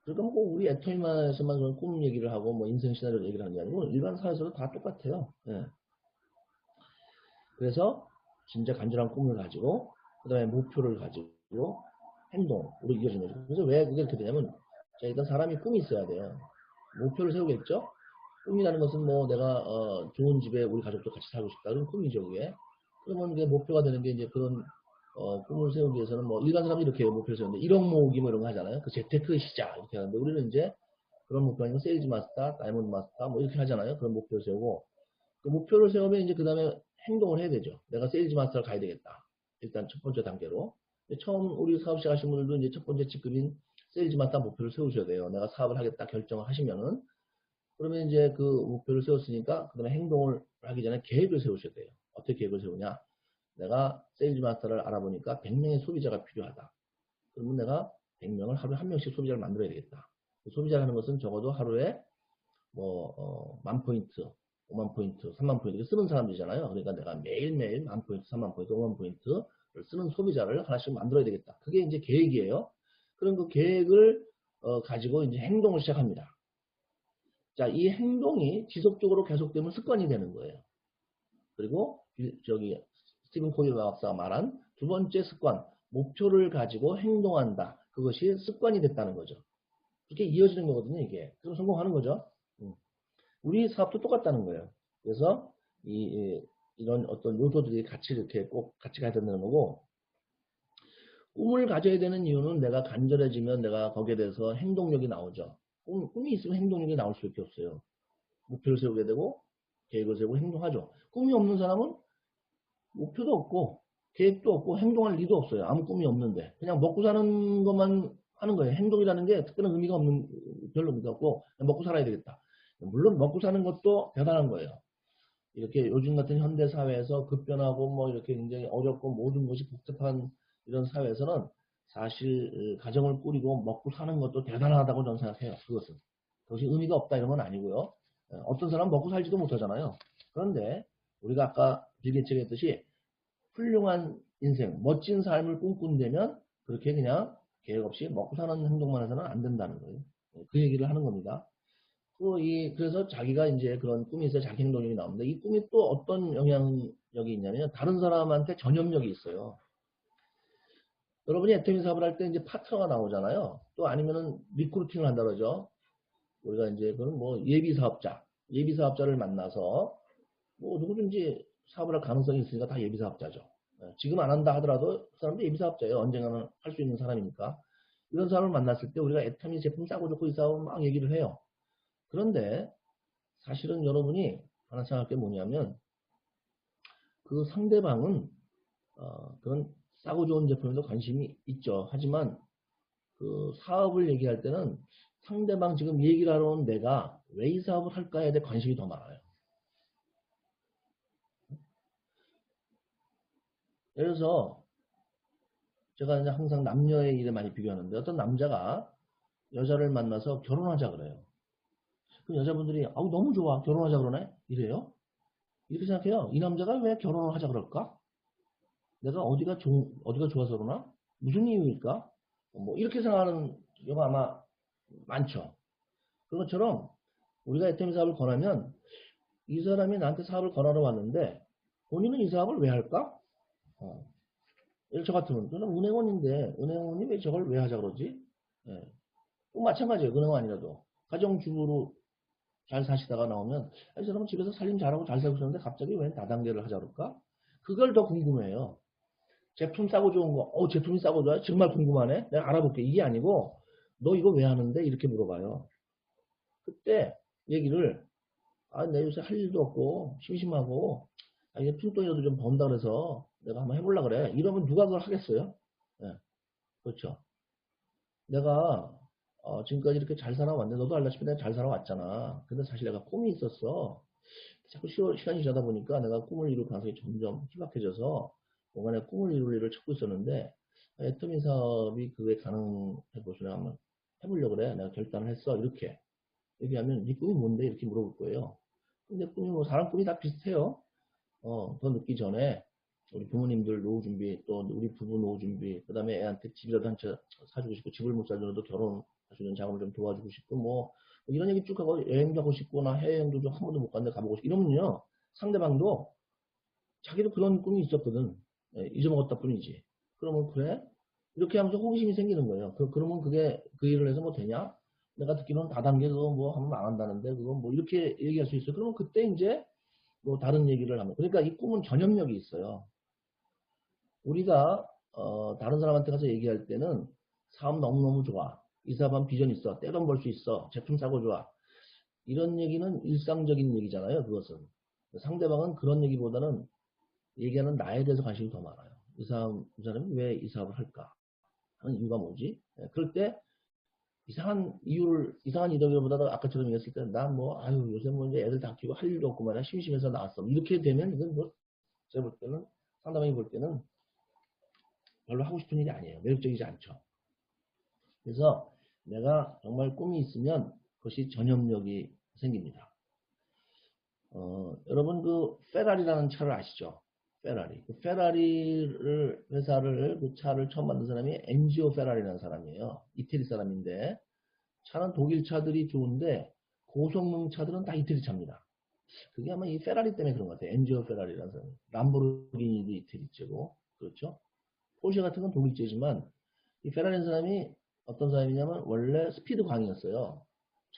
그러니까 뭐 우리 애터미만에서만 그런 꿈 얘기를 하고 뭐 인생 시나리오 얘기를 하는 게 아니고 일반 사회에서도 다 똑같아요. 예. 그래서 진짜 간절한 꿈을 가지고 그 다음에 목표를 가지고 행동으로 이어지는 거죠. 그래서 왜 그게 이렇게 되냐면 자, 일단 사람이 꿈이 있어야 돼요. 목표를 세우겠죠. 꿈이라는 것은 뭐 내가 좋은 집에 우리 가족도 같이 살고 싶다. 그런 꿈이죠 그게. 그러면 이게 목표가 되는 게 이제 그런 꿈을 세우기 위해서는 뭐 일반 사람이 이렇게 목표를 세우는데 1억 모으기 뭐 이런 거 하잖아요. 그 재테크 시작 이렇게 하는데 우리는 이제 그런 목표 아니고 세일즈 마스터, 다이몬드 마스터 뭐 이렇게 하잖아요. 그런 목표를 세우고 그 목표를 세우면 이제 그 다음에 행동을 해야 되죠. 내가 세일즈 마스터를 가야 되겠다. 일단 첫 번째 단계로. 처음 우리 사업 시작하신 분들도 이제 첫 번째 직급인 세일즈 마스터 목표를 세우셔야 돼요. 내가 사업을 하겠다 결정을 하시면은 그러면 이제 그 목표를 세웠으니까 그 다음에 행동을 하기 전에 계획을 세우셔야 돼요. 어떻게 계획을 세우냐? 내가 세일즈 마스터를 알아보니까 100명의 소비자가 필요하다. 그러면 내가 100명을 하루에 한 명씩 소비자를 만들어야 되겠다. 소비자를 하는 것은 적어도 하루에 만 포인트, 5만 포인트, 3만 포인트 쓰는 사람들이잖아요. 그러니까 내가 매일매일 만 포인트, 3만 포인트, 5만 포인트를 쓰는 소비자를 하나씩 만들어야 되겠다. 그게 이제 계획이에요. 그럼 그 계획을 가지고 이제 행동을 시작합니다. 자, 이 행동이 지속적으로 계속되면 습관이 되는 거예요. 그리고 저기 스티븐 코비 박사가 말한 두 번째 습관, 목표를 가지고 행동한다. 그것이 습관이 됐다는 거죠. 이렇게 이어지는 거거든요, 이게. 그럼 성공하는 거죠. 우리 사업도 똑같다는 거예요. 그래서 이런 어떤 요소들이 같이 이렇게 꼭 같이 가야 된다는 거고, 꿈을 가져야 되는 이유는 내가 간절해지면 내가 거기에 대해서 행동력이 나오죠. 꿈이 있으면 행동력이 나올 수밖에 없어요. 목표를 세우게 되고 계획을 세우고 행동하죠. 꿈이 없는 사람은 목표도 없고 계획도 없고 행동할 리도 없어요. 아무 꿈이 없는데 그냥 먹고 사는 것만 하는 거예요. 행동이라는 게 특별한 의미가 없는, 별로 의미가 없고 그냥 먹고 살아야 되겠다. 물론 먹고 사는 것도 대단한 거예요. 이렇게 요즘 같은 현대 사회에서 급변하고 뭐 이렇게 굉장히 어렵고 모든 것이 복잡한 이런 사회에서는 사실 가정을 꾸리고 먹고 사는 것도 대단하다고 저는 생각해요. 그것이 의미가 없다 이런 건 아니고요. 어떤 사람은 먹고 살지도 못하잖아요. 그런데 우리가 아까 빌 게이츠가 했듯이 훌륭한 인생, 멋진 삶을 꿈꾼다면 그렇게 그냥 계획 없이 먹고 사는 행동만 해서는 안 된다는 거예요. 그 얘기를 하는 겁니다. 그래서 자기가 이제 그런 꿈이 있어야 자기 행동력이 나오는데 이 꿈이 또 어떤 영향력이 있냐면 다른 사람한테 전염력이 있어요. 여러분이 애터미 사업을 할 때 이제 파트너가 나오잖아요. 또 아니면은 리크루팅을 한다 그러죠. 우리가 이제 그건 뭐 예비 사업자를 만나서 뭐 누구든지 사업을 할 가능성이 있으니까 다 예비 사업자죠. 지금 안 한다 하더라도 그 사람도 예비 사업자예요. 언젠가는 할 수 있는 사람이니까. 이런 사람을 만났을 때 우리가 애터미 제품 싸고 좋고 이 사업을 막 얘기를 해요. 그런데 사실은 여러분이 하나 생각할 게 뭐냐면 그 상대방은 그런 싸고 좋은 제품에도 관심이 있죠. 하지만 그 사업을 얘기할 때는 상대방 지금 얘기를 하러 온 내가 왜 이 사업을 할까에 대해 관심이 더 많아요. 예를 들어서 제가 이제 항상 남녀의 일에 많이 비교하는데 어떤 남자가 여자를 만나서 결혼하자 그래요. 그 여자분들이 아우 너무 좋아 결혼하자 그러네 이래요. 이렇게 생각해요. 이 남자가 왜 결혼을 하자 그럴까? 내가 어디가 좋아서 그러나? 무슨 이유일까? 뭐 이렇게 생각하는 경우가 아마 많죠. 그것처럼 우리가 애터미 사업을 권하면 이 사람이 나한테 사업을 권하러 왔는데 본인은 이 사업을 왜 할까? 어. 저 같으면 저는 은행원인데 은행원이 왜 저걸 왜 하자 그러지? 예. 또 마찬가지예요. 은행원 아니라도 가정주부로 잘 사시다가 나오면 이 사람은 집에서 살림 잘하고 잘 살고 있었는데 갑자기 왜 다단계를 하자 그럴까? 그걸 더 궁금해요. 제품 싸고 좋은 거, 제품이 싸고 좋아요? 정말 궁금하네? 내가 알아볼게. 이게 아니고, 너 이거 왜 하는데? 이렇게 물어봐요. 그때 얘기를, 내 요새 할 일도 없고, 심심하고, 이게 푼돈이라도 좀 번다 그래서 내가 한번 해보려 그래. 이러면 누가 그걸 하겠어요? 예, 그렇죠. 내가, 지금까지 이렇게 잘 살아왔는데, 너도 알다시피 내가 잘 살아왔잖아. 근데 사실 내가 꿈이 있었어. 자꾸 시간이 지나다 보니까 내가 꿈을 이룰 가능성이 점점 희박해져서 뭔가 내가 꿈을 이룰 일을 찾고 있었는데 애터미 사업이 그게 가능해 보시나 한번 해보려고 그래. 내가 결단을 했어. 이렇게 얘기하면 네 꿈이 뭔데? 이렇게 물어볼 거예요. 근데 꿈이 뭐 사람 꿈이 다 비슷해요. 더 늦기 전에 우리 부모님들 노후 준비, 또 우리 부부 노후 준비, 그 다음에 애한테 집이라도 한 채 사주고 싶고, 집을 못 사주어도 결혼할 수 있는 자금을 좀 도와주고 싶고, 뭐 이런 얘기 쭉 하고 여행도 가고 싶고, 나 해외여행도 좀 한 번도 못 갔는데 가보고 싶고, 이러면요 상대방도 자기도 그런 꿈이 있었거든. 잊어먹었다 뿐이지. 그러면 그래? 이렇게 하면서 호기심이 생기는 거예요. 그러면 그게 그 일을 해서 뭐 되냐? 내가 듣기로는 다단계 그거 뭐 하면 망한다는데 그거 뭐 이렇게 얘기할 수 있어요. 그러면 그때 이제 뭐 다른 얘기를 하면 그러니까 이 꿈은 전염력이 있어요. 우리가 다른 사람한테 가서 얘기할 때는 사업 너무너무 좋아. 이 사업은 비전 있어. 떼돈 벌 수 있어. 제품 사고 좋아. 이런 얘기는 일상적인 얘기잖아요. 그것은. 상대방은 그런 얘기보다는 얘기하는 나에 대해서 관심이 더 많아요. 이 사람이 왜 이 사업을 할까? 하는 이유가 뭐지? 그럴 때 이상한 이유보다도 아까처럼 얘기했을 때, 난 뭐, 아유, 요새 뭐 이제 애들 다 키우고 할 일도 없고 말이야. 심심해서 나왔어. 이렇게 되면 이건 뭐, 제가 볼 때는, 상대방이 볼 때는 별로 하고 싶은 일이 아니에요. 매력적이지 않죠. 그래서 내가 정말 꿈이 있으면 그것이 전염력이 생깁니다. 여러분 그 페라리라는 차를 아시죠? 페라리. 그 페라리를 회사를 그 차를 처음 만든 사람이 엔지오 페라리라는 사람이에요. 이태리 사람인데 차는 독일 차들이 좋은데 고성능 차들은 다 이태리 차입니다. 그게 아마 이 페라리 때문에 그런 것 같아요. 엔지오 페라리라는 사람. 람보르기니도 이태리제고 그렇죠? 포르쉐 같은 건 독일제지만 이 페라리라는 사람이 어떤 사람이냐면 원래 스피드 광이었어요.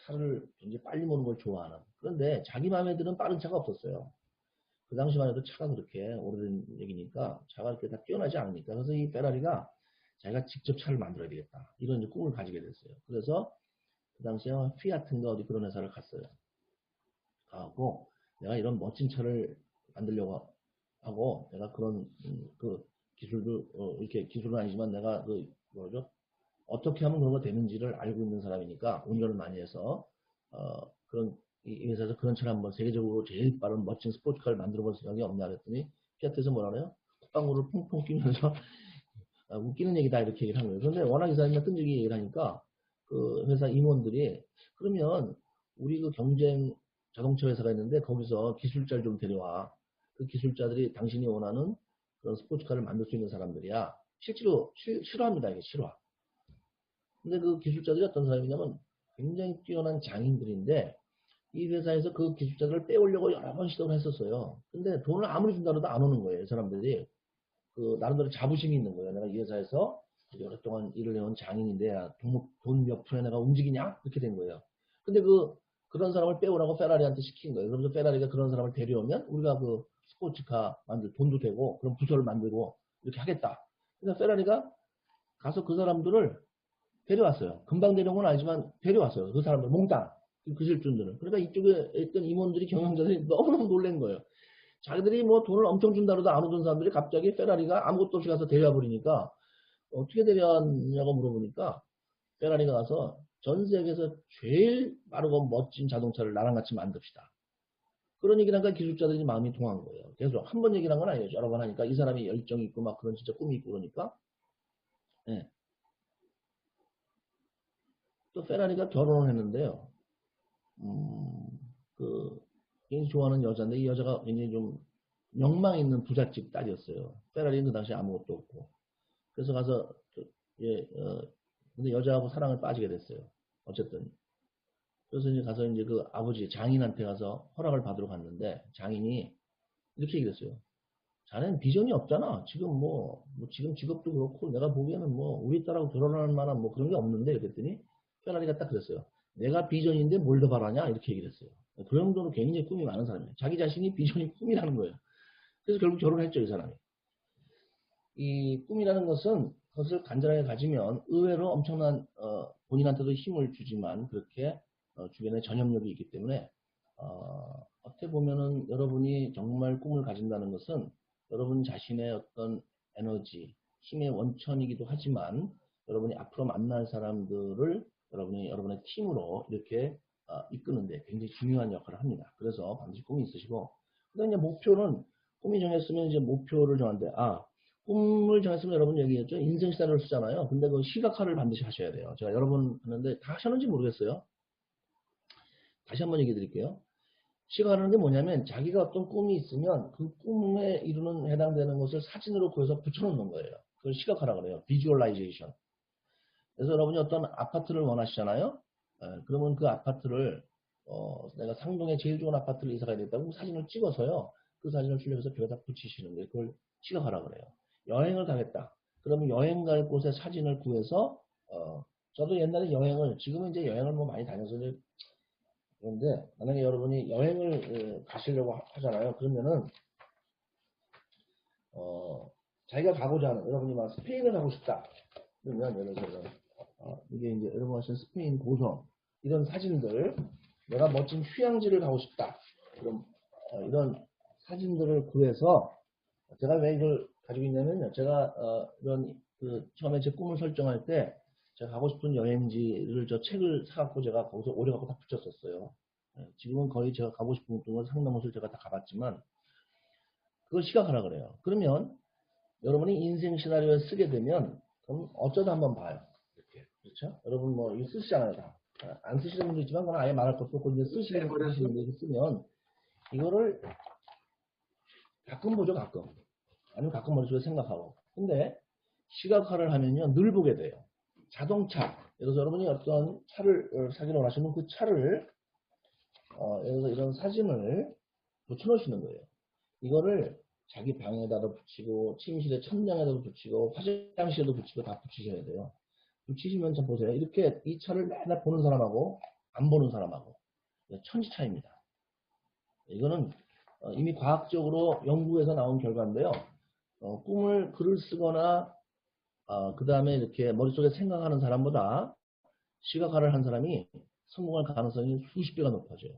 차를 굉장히 빨리 모는 걸 좋아하는. 그런데 자기 마음에 드는 빠른 차가 없었어요. 그 당시만 해도 차가 그렇게 오래된 얘기니까 차가 그렇게 다 뛰어나지 않으니까. 그래서 이 페라리가 자기가 직접 차를 만들어야 되겠다. 이런 이제 꿈을 가지게 됐어요. 그래서 그 당시에 피아트인가 어디 그런 회사를 갔어요. 가고 내가 이런 멋진 차를 만들려고 하고 내가 그런 그 기술도 이렇게 기술은 아니지만 내가 그 뭐죠? 어떻게 하면 그런 거 되는지를 알고 있는 사람이니까 운전을 많이 해서 그런 이 회사에서 그런 차를 한번 세계적으로 제일 빠른 멋진 스포츠카를 만들어 볼 생각이 없냐 그랬더니 피아트에서 뭐라 그래요? 콧방울을 퐁퐁 끼면서 웃기는 얘기다 이렇게 얘기를 한 거예요. 그런데 워낙 이 사람이 끈질기게 얘기를 하니까 그 회사 임원들이 그러면 우리 그 경쟁 자동차 회사가 있는데 거기서 기술자를 좀 데려와. 그 기술자들이 당신이 원하는 그런 스포츠카를 만들 수 있는 사람들이야. 실제로 실화입니다. 이게 실화. 근데 그 기술자들이 어떤 사람이냐면 굉장히 뛰어난 장인들인데 이 회사에서 그 기술자들을 빼오려고 여러 번 시도를 했었어요. 근데 돈을 아무리 준다 해도 안 오는 거예요. 이 사람들이. 그 나름대로 자부심이 있는 거예요. 내가 이 회사에서 오랫동안 일을 해온 장인인데 돈 몇 푼에 내가 움직이냐? 이렇게 된 거예요. 근데 그런 사람을 빼오라고 페라리한테 시킨 거예요. 그러면서 페라리가 그런 사람을 데려오면 우리가 그 스포츠카 만들 돈도 되고 그런 부서를 만들고 이렇게 하겠다. 그러니까 페라리가 가서 그 사람들을 데려왔어요. 금방 데려온 건 아니지만 데려왔어요. 그 사람들 몽땅 그 실준들을. 그러니까 이쪽에 있던 임원들이 경영자들이 너무너무 놀란 거예요. 자기들이 뭐 돈을 엄청 준다 해도 안 오던 사람들이 갑자기 페라리가 아무것도 없이 가서 데려와 버리니까 어떻게 데려왔냐고 물어보니까 페라리가 가서 전 세계에서 제일 빠르고 멋진 자동차를 나랑 같이 만듭시다. 그런 얘기를 하니까 기술자들이 마음이 통한 거예요. 계속 한 번 얘기를 한 건 아니에요. 여러 번 하니까 이 사람이 열정이 있고 막 그런 진짜 꿈이 있고 그러니까 예. 또 페라리가 결혼을 했는데요. 그 굉장히 좋아하는 여자인데 이 여자가 굉장히 좀 명망 있는 부잣집 딸이었어요. 페라리는 그 당시에 아무것도 없고. 그래서 가서 예, 근데 여자하고 사랑을 빠지게 됐어요. 어쨌든. 그래서 이제 가서 이제 그 아버지 장인한테 가서 허락을 받으러 갔는데 장인이 이렇게 얘기했어요. 자네는 비전이 없잖아. 지금 지금 직업도 그렇고 내가 보기에는 뭐 우리 딸하고 결혼할 만한 뭐 그런 게 없는데 그랬더니 페라리가 딱 그랬어요. 내가 비전인데 뭘 더 바라냐 이렇게 얘기를 했어요. 그 정도로 굉장히 꿈이 많은 사람이에요. 자기 자신이 비전이 꿈이라는 거예요. 그래서 결국 결혼했죠 이 사람이. 이 꿈이라는 것은 그것을 간절하게 가지면 의외로 엄청난 본인한테도 힘을 주지만 그렇게 주변에 전염력이 있기 때문에 어떻게 보면은 여러분이 정말 꿈을 가진다는 것은 여러분 자신의 어떤 에너지, 힘의 원천이기도 하지만 여러분이 앞으로 만날 사람들을 여러분이 여러분의 팀으로 이렇게 이끄는데 굉장히 중요한 역할을 합니다. 그래서 반드시 꿈이 있으시고 그다음에 목표는 꿈이 정했으면 이제 목표를 정하는데 꿈을 정했으면 여러분 얘기했죠. 인생 시나리오를 쓰잖아요. 근데 그 시각화를 반드시 하셔야 돼요. 제가 여러 번 하는데 다 하셨는지 모르겠어요. 다시 한번 얘기 드릴게요. 시각화하는 게 뭐냐면 자기가 어떤 꿈이 있으면 그 꿈에 이루는 해당되는 것을 사진으로 구해서 붙여놓는 거예요. 그걸 시각화라고 그래요. 비주얼라이제이션. 그래서 여러분이 어떤 아파트를 원하시잖아요. 그러면 그 아파트를 내가 상동에 제일 좋은 아파트를 이사 가야 되겠다고 사진을 찍어서요. 그 사진을 출력해서 벽에다 붙이시는 거예요. 그걸 시각화라고 그래요. 여행을 가겠다. 그러면 여행 갈 곳의 사진을 구해서 저도 옛날에 여행을 지금은 이제 여행을 뭐 많이 다녀서 이제 그런데 만약에 여러분이 여행을 가시려고 하잖아요. 그러면은 자기가 가고자 하는 여러분이 막 스페인을 가고 싶다. 그러면 예를 들어서 이게 이제 여러분 하신 스페인 고성 이런 사진들 내가 멋진 휴양지를 가고 싶다. 그럼 이런 사진들을 구해서 제가 왜 이걸 가지고 있냐면요. 제가 이런 처음에 제 꿈을 설정할 때 제가 가고 싶은 여행지를 저 책을 사갖고 제가 거기서 오래 갖고 다 붙였었어요. 지금은 거의 제가 가고 싶은 곳 상당 곳을 제가 다 가봤지만 그걸 시각하라 그래요. 그러면 여러분이 인생 시나리오에 쓰게 되면 그럼 어쩌다 한번 봐요. 이렇게 그렇죠? 여러분 뭐 이거 쓰시잖아요 다. 안 쓰시는 분도 있지만 그건 아예 말할 것도 없고 이제 쓰시는 분들 쓰면 이거를 가끔 보죠 가끔. 아니면 가끔 머릿속에 생각하고. 근데 시각화를 하면요 늘 보게 돼요. 자동차. 예를 들어서 여러분이 어떤 차를 사기를 원하시는 그 차를 예를 들어서 이런 사진을 붙여놓으시는 거예요. 이거를 자기 방에다도 붙이고 침실의 천장에다도 붙이고 화장실에도 붙이고 다 붙이셔야 돼요. 붙이시면 참 보세요. 이렇게 이 차를 맨날 보는 사람하고 안 보는 사람하고 천지 차이입니다. 이거는 이미 과학적으로 연구에서 나온 결과인데요. 꿈을 글을 쓰거나 그 다음에 이렇게 머릿속에 생각하는 사람보다 시각화를 한 사람이 성공할 가능성이 수십 배가 높아져요.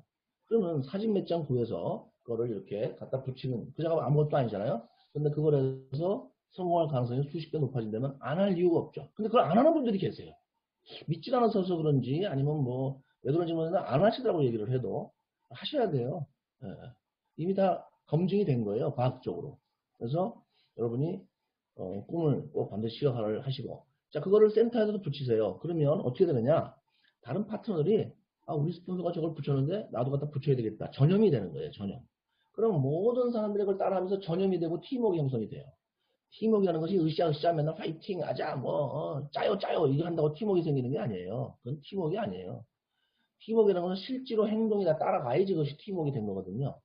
그러면 사진 몇 장 구해서 거를 이렇게 갖다 붙이는, 그 작업은 아무것도 아니잖아요. 근데 그걸 해서 성공할 가능성이 수십 배 높아진다면 안 할 이유가 없죠. 근데 그걸 안 하는 분들이 계세요. 믿질 않아서 그런지 아니면 뭐 왜 그런지 모르겠는데 안 하시더라고 얘기를 해도 하셔야 돼요. 예. 이미 다 검증이 된 거예요. 과학적으로. 그래서 여러분이 꿈을 꼭 반드시 시각화를 하시고, 자, 그거를 센터에서도 붙이세요. 그러면 어떻게 되느냐? 다른 파트너들이 아, 우리 스폰서가 저걸 붙였는데 나도 갖다 붙여야 되겠다. 전염이 되는 거예요. 전염. 그럼 모든 사람들이 그걸 따라하면서 전염이 되고 팀워크 형성이 돼요. 팀워크라는 것이 으쌰으쌰 맨날 파이팅 하자 뭐 짜요 짜요 이거 한다고 팀워크 생기는 게 아니에요. 그건 팀워크 아니에요. 팀워크라는 것은 실제로 행동이 다 따라가야지 그것이 팀워크 된 거거든요.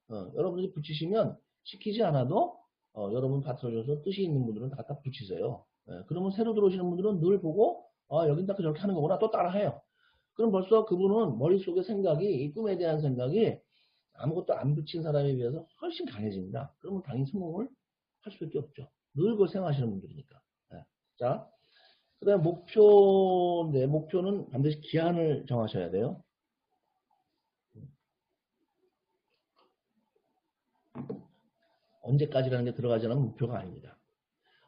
여러분들이 붙이시면 시키지 않아도 여러분 파트너 중에서 뜻이 있는 분들은 다 갖다 붙이세요. 그러면 새로 들어오시는 분들은 늘 보고 여긴 딱 저렇게 하는 거구나 또 따라해요. 그럼 벌써 그분은 머릿속에 생각이 이 꿈에 대한 생각이 아무것도 안 붙인 사람에 비해서 훨씬 강해집니다. 그러면 당연히 성공을 할 수밖에 없죠. 늘 그걸 생각하시는 분들이니까. 자, 그 다음에 목표인데 목표는 반드시 기한을 정하셔야 돼요. 언제까지라는 게 들어가지 않으면 목표가 아닙니다.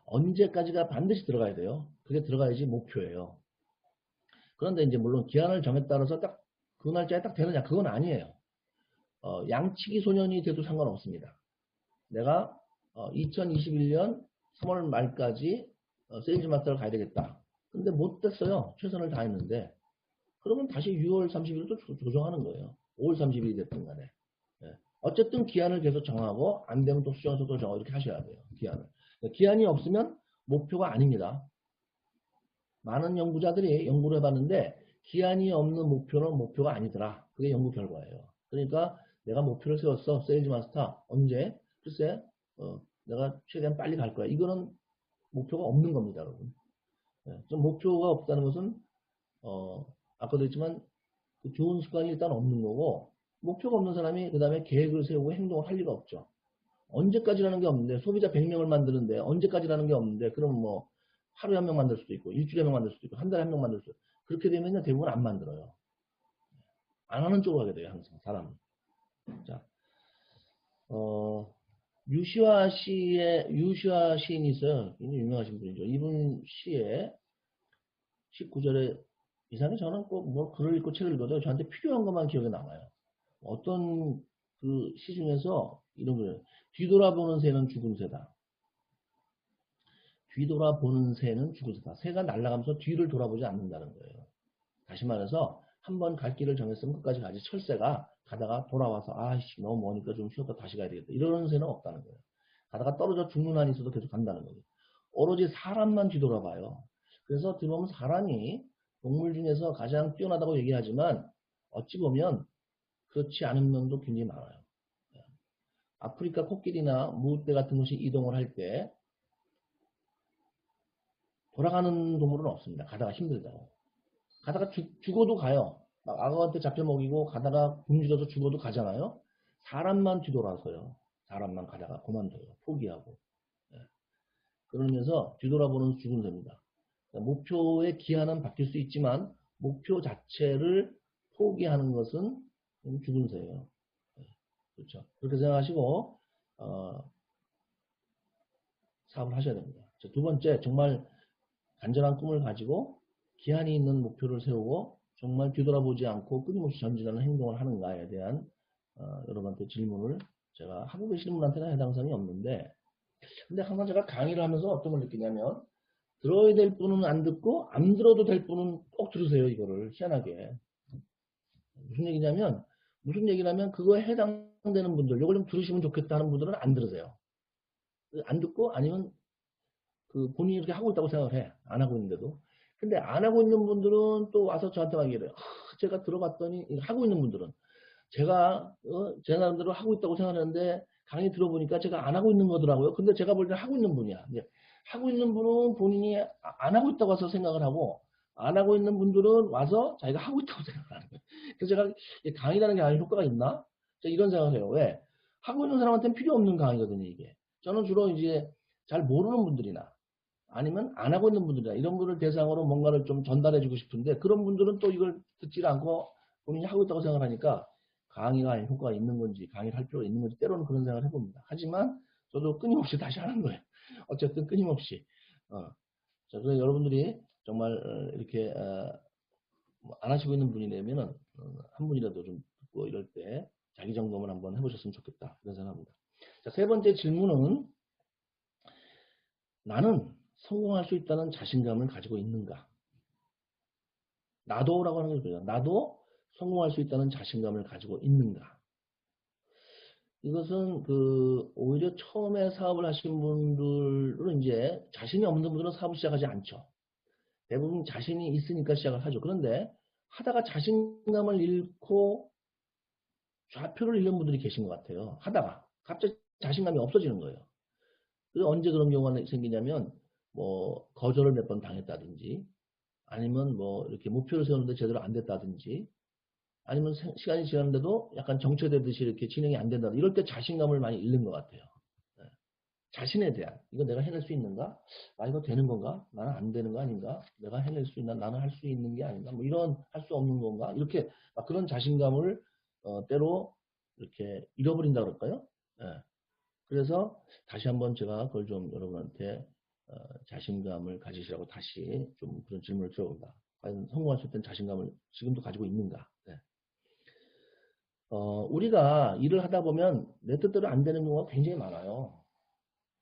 언제까지가 반드시 들어가야 돼요. 그게 들어가야지 목표예요. 그런데 이제 물론 기한을 정했다 따라서 딱 그 날짜에 딱 되느냐 그건 아니에요. 양치기 소년이 돼도 상관없습니다. 내가 2021년 3월 말까지 세일즈 마스터를 가야 되겠다. 근데 못 됐어요. 최선을 다했는데 그러면 다시 6월 30일도 조정하는 거예요. 5월 30일이 됐든 간에. 어쨌든 기한을 계속 정하고 안 되면 또 수정 속도를 정하고 이렇게 하셔야 돼요. 기한을. 기한이 없으면 목표가 아닙니다. 많은 연구자들이 연구를 해봤는데 기한이 없는 목표는 목표가 아니더라. 그게 연구 결과예요. 그러니까 내가 목표를 세웠어. 세일즈 마스터. 언제? 글쎄 내가 최대한 빨리 갈 거야. 이거는 목표가 없는 겁니다. 여러분. 좀 목표가 없다는 것은 아까도 했지만 그 좋은 습관이 일단 없는 거고 목표가 없는 사람이 그 다음에 계획을 세우고 행동을 할 리가 없죠. 언제까지라는 게 없는데 소비자 100명을 만드는데 언제까지라는 게 없는데 그럼 뭐 하루에 한 명 만들 수도 있고 일주일에 한 명 만들 수도 있고 한 달에 한 명 만들 수도 있고 그렇게 되면 대부분 안 만들어요. 안 하는 쪽으로 하게 돼요. 항상 사람은. 자, 유시화 시인이 있어요. 굉장히 유명하신 분이죠. 이분 시에 19절에 이상하게 저는 꼭 뭐 글을 읽고 책을 읽어도 저한테 필요한 것만 기억에 남아요. 어떤 그 시 중에서 이런 거예요. 뒤돌아보는 새는 죽은 새다. 뒤돌아보는 새는 죽은 새다. 새가 날아가면서 뒤를 돌아보지 않는다는 거예요. 다시 말해서 한번 갈 길을 정했으면 끝까지 가지. 철새가 가다가 돌아와서 아이씨 너무 머니까 좀 쉬었다 다시 가야 되겠다. 이러는 새는 없다는 거예요. 가다가 떨어져 죽는 한이 있어도 계속 간다는 거예요. 오로지 사람만 뒤돌아봐요. 그래서 들어보면 사람이 동물 중에서 가장 뛰어나다고 얘기하지만 어찌 보면 그렇지 않은 면도 굉장히 많아요. 아프리카 코끼리나 무대 같은 것이 이동을 할 때 돌아가는 동물은 없습니다. 가다가 힘들다고. 가다가 죽어도 가요. 막 악어한테 잡혀 먹이고 가다가 굶주려서 죽어도 가잖아요. 사람만 뒤돌아서요. 사람만 가다가 그만둬요. 포기하고. 그러면서 뒤돌아보는 죽은 새입니다. 목표의 기한은 바뀔 수 있지만 목표 자체를 포기하는 것은 죽은 새예요. 그렇죠. 그렇게 생각하시고 사업을 하셔야 됩니다. 두 번째, 정말 간절한 꿈을 가지고 기한이 있는 목표를 세우고 정말 뒤돌아보지 않고 끊임없이 전진하는 행동을 하는가에 대한 여러분한테 질문을 제가 하고 계시는 분한테는 해당 사항이 없는데, 근데 항상 제가 강의를 하면서 어떤 걸 느끼냐면 들어야 될 분은 안 듣고 안 들어도 될 분은 꼭 들으세요. 이거를 희한하게. 무슨 얘기냐면 그거에 해당되는 분들 이걸 좀 들으시면 좋겠다 하는 분들은 안 들으세요. 안 듣고 아니면 그 본인이 이렇게 하고 있다고 생각을 해. 안 하고 있는데도. 근데 안 하고 있는 분들은 또 와서 저한테 막 얘기해요. 제가 들어봤더니 하고 있는 분들은 제가 제 나름대로 하고 있다고 생각하는데 강의 들어보니까 제가 안 하고 있는 거더라고요. 근데 제가 볼 때는 하고 있는 분이야. 하고 있는 분은 본인이 안 하고 있다고 해서 생각을 하고 안 하고 있는 분들은 와서 자기가 하고 있다고 생각을 하는 거예요. 그래서 제가 강의라는 게 아주 효과가 있나? 이런 생각을 해요. 왜? 하고 있는 사람한테는 필요 없는 강의거든요, 이게. 저는 주로 이제 잘 모르는 분들이나 아니면 안 하고 있는 분들이나 이런 분을 대상으로 뭔가를 좀 전달해주고 싶은데 그런 분들은 또 이걸 듣지 않고 본인이 하고 있다고 생각을 하니까 강의가 효과가 있는 건지, 강의를 할 필요가 있는 건지, 때로는 그런 생각을 해봅니다. 하지만, 저도 끊임없이 다시 하는 거예요. 어쨌든 끊임없이. 자, 그래서 여러분들이 정말, 이렇게, 뭐안 하시고 있는 분이라면은, 한 분이라도 좀 듣고 이럴 때, 자기 점검을 한번 해보셨으면 좋겠다. 그런 생각합니다. 자, 세 번째 질문은, 나는 성공할 수 있다는 자신감을 가지고 있는가? 나도라고 하는 거죠. 나도 성공할 수 있다는 자신감을 가지고 있는가? 이것은 오히려 처음에 사업을 하신 분들은 이제 자신이 없는 분들은 사업을 시작하지 않죠. 대부분 자신이 있으니까 시작을 하죠. 그런데 하다가 자신감을 잃고 좌표를 잃는 분들이 계신 것 같아요. 하다가 갑자기 자신감이 없어지는 거예요. 그래서 언제 그런 경우가 생기냐면 뭐 거절을 몇 번 당했다든지 아니면 뭐 이렇게 목표를 세우는데 제대로 안 됐다든지 아니면 시간이 지났는데도 약간 정체되듯이 이렇게 진행이 안 된다. 이럴 때 자신감을 많이 잃는 것 같아요. 네. 자신에 대한 이거 내가 해낼 수 있는가? 아 이거 되는 건가? 나는 안 되는 거 아닌가? 내가 해낼 수 있나? 나는 할 수 있는 게 아닌가? 뭐 이런 할 수 없는 건가? 이렇게 그런 자신감을 때로 이렇게 잃어버린다 그럴까요? 네. 그래서 다시 한번 제가 그걸 좀 여러분한테 자신감을 가지시라고 다시 좀 그런 질문을 드려봅니다. 과연 성공할 수 있는 자신감을 지금도 가지고 있는가? 네. 우리가 일을 하다 보면 내 뜻대로 안 되는 경우가 굉장히 많아요.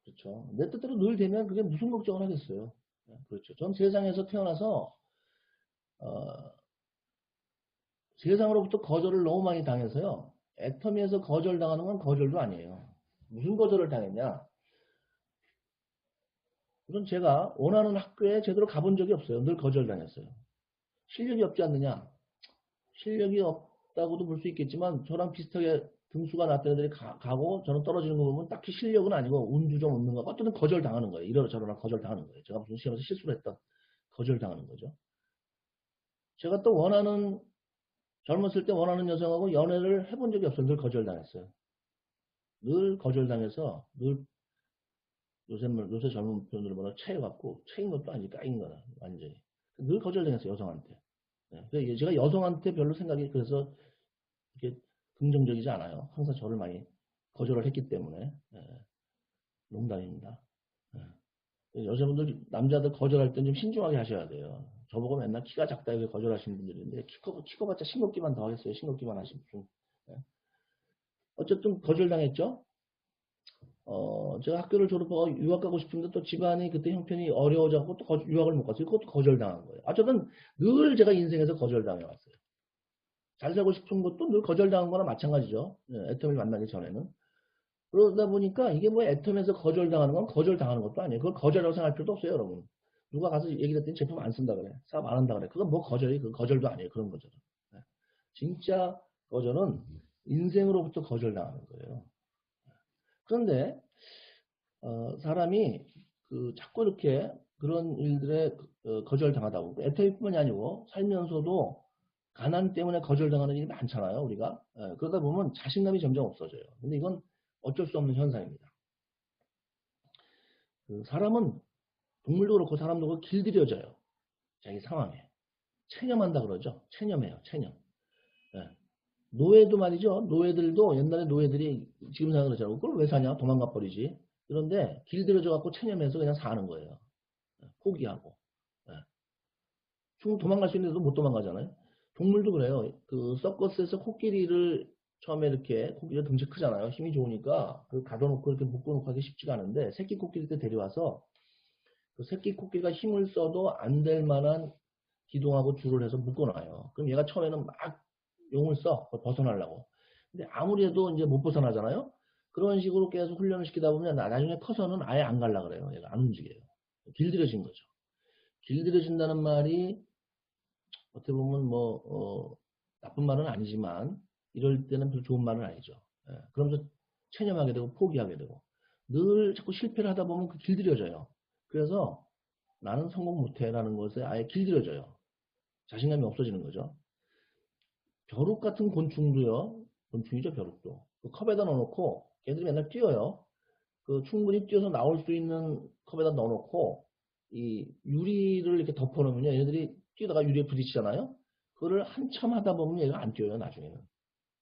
그렇죠. 내 뜻대로 늘 되면 그게 무슨 걱정을 하겠어요. 네, 그렇죠. 전 세상에서 태어나서 세상으로부터 거절을 너무 많이 당해서요. 애터미에서 거절당하는 건 거절도 아니에요. 무슨 거절을 당했냐? 우선 제가 원하는 학교에 제대로 가본 적이 없어요. 늘 거절당했어요. 실력이 없지 않느냐? 실력이 없다고도 볼 수 있겠지만 저랑 비슷하게 등수가 낮던 애들이 가고 저는 떨어지는 거 보면 딱히 실력은 아니고 운도 좀 없는 거고 어쨌든 거절당하는 거예요. 이러저러나 거절당하는 거예요. 제가 무슨 시험에서 실수를 했던 거절당하는 거죠. 제가 또 원하는 젊었을 때 원하는 여성하고 연애를 해본 적이 없어요. 늘 거절당했어요. 늘 거절당해서 늘 요새 젊은 분들을 뭐라 체해갖고 체인 것도 아니지 까인 거나 완전히 늘 거절당했어요. 여성한테. 네. 제가 여성한테 별로 생각이 그래서 이렇게 긍정적이지 않아요. 항상 저를 많이 거절을 했기 때문에. 농담입니다. 여자분들, 남자들 거절할 땐 좀 신중하게 하셔야 돼요. 저보고 맨날 키가 작다 이렇게 거절하시는 분들이 있는데, 키 커봤자 싱겁기만 더 하겠어요. 싱겁기만 하시면. 어쨌든 거절당했죠? 제가 학교를 졸업하고 유학 가고 싶은데 또 집안이 그때 형편이 어려워져서 또 유학을 못 갔어요. 그것도 거절당한 거예요. 어쨌든 늘 제가 인생에서 거절당해 왔어요. 잘 살고 싶은 것도 늘 거절당한 거나 마찬가지죠. 애터미를 만나기 전에는. 그러다 보니까 이게 뭐 애텀에서 거절당하는 건 거절당하는 것도 아니에요. 그걸 거절이라고 생각할 필요도 없어요, 여러분. 누가 가서 얘기를 했더니 제품 안 쓴다 그래. 사업 안 한다 그래. 그건 뭐 거절이, 그 거절도 아니에요. 그런 거절은. 진짜 거절은 인생으로부터 거절당하는 거예요. 그런데, 사람이 자꾸 이렇게 그런 일들에 거절당하다 보고, 애터미뿐만이 아니고 살면서도 가난 때문에 거절당하는 일이 많잖아요, 우리가. 그러다 보면 자신감이 점점 없어져요. 근데 이건 어쩔 수 없는 현상입니다. 사람은 동물도 그렇고 사람도 그렇고 길들여져요. 자기 상황에. 체념한다 그러죠. 체념해요. 체념. 예. 노예도 말이죠. 노예들도 옛날에 노예들이 지금 생각을 하잖아요. 그걸 왜 사냐? 도망가 버리지. 그런데 길들여져 갖고 체념해서 그냥 사는 거예요. 포기하고. 도망갈 수 있는데도 못 도망가잖아요. 동물도 그래요. 서커스에서 코끼리를 처음에 이렇게 코끼리가 등치 크잖아요. 힘이 좋으니까 가둬놓고 이렇게 묶어놓고 하기 쉽지가 않은데 새끼 코끼리 때 데려와서 그 새끼 코끼리가 힘을 써도 안 될 만한 기둥하고 줄을 해서 묶어놔요. 그럼 얘가 처음에는 막 용을 써. 벗어나려고. 근데 아무리 해도 이제 못 벗어나잖아요. 그런 식으로 계속 훈련을 시키다 보면 나중에 커서는 아예 안 갈라 그래요. 얘가 안 움직여요. 길들여진 거죠. 길들여진다는 말이 어떻게 보면 나쁜 말은 아니지만 이럴 때는 별로 좋은 말은 아니죠. 그러면서 체념하게 되고 포기하게 되고 늘 자꾸 실패를 하다 보면 길들여져요. 그래서 나는 성공 못해라는 것에 아예 길들여져요. 자신감이 없어지는 거죠. 벼룩 같은 곤충도요. 곤충이죠, 벼룩도. 컵에다 넣어놓고 걔들이 맨날 뛰어요. 충분히 뛰어서 나올 수 있는 컵에다 넣어놓고 이 유리를 이렇게 덮어놓으면요. 얘네들이 뛰다가 유리에 부딪히잖아요. 그거를 한참 하다 보면 얘가 안 뛰어요, 나중에는.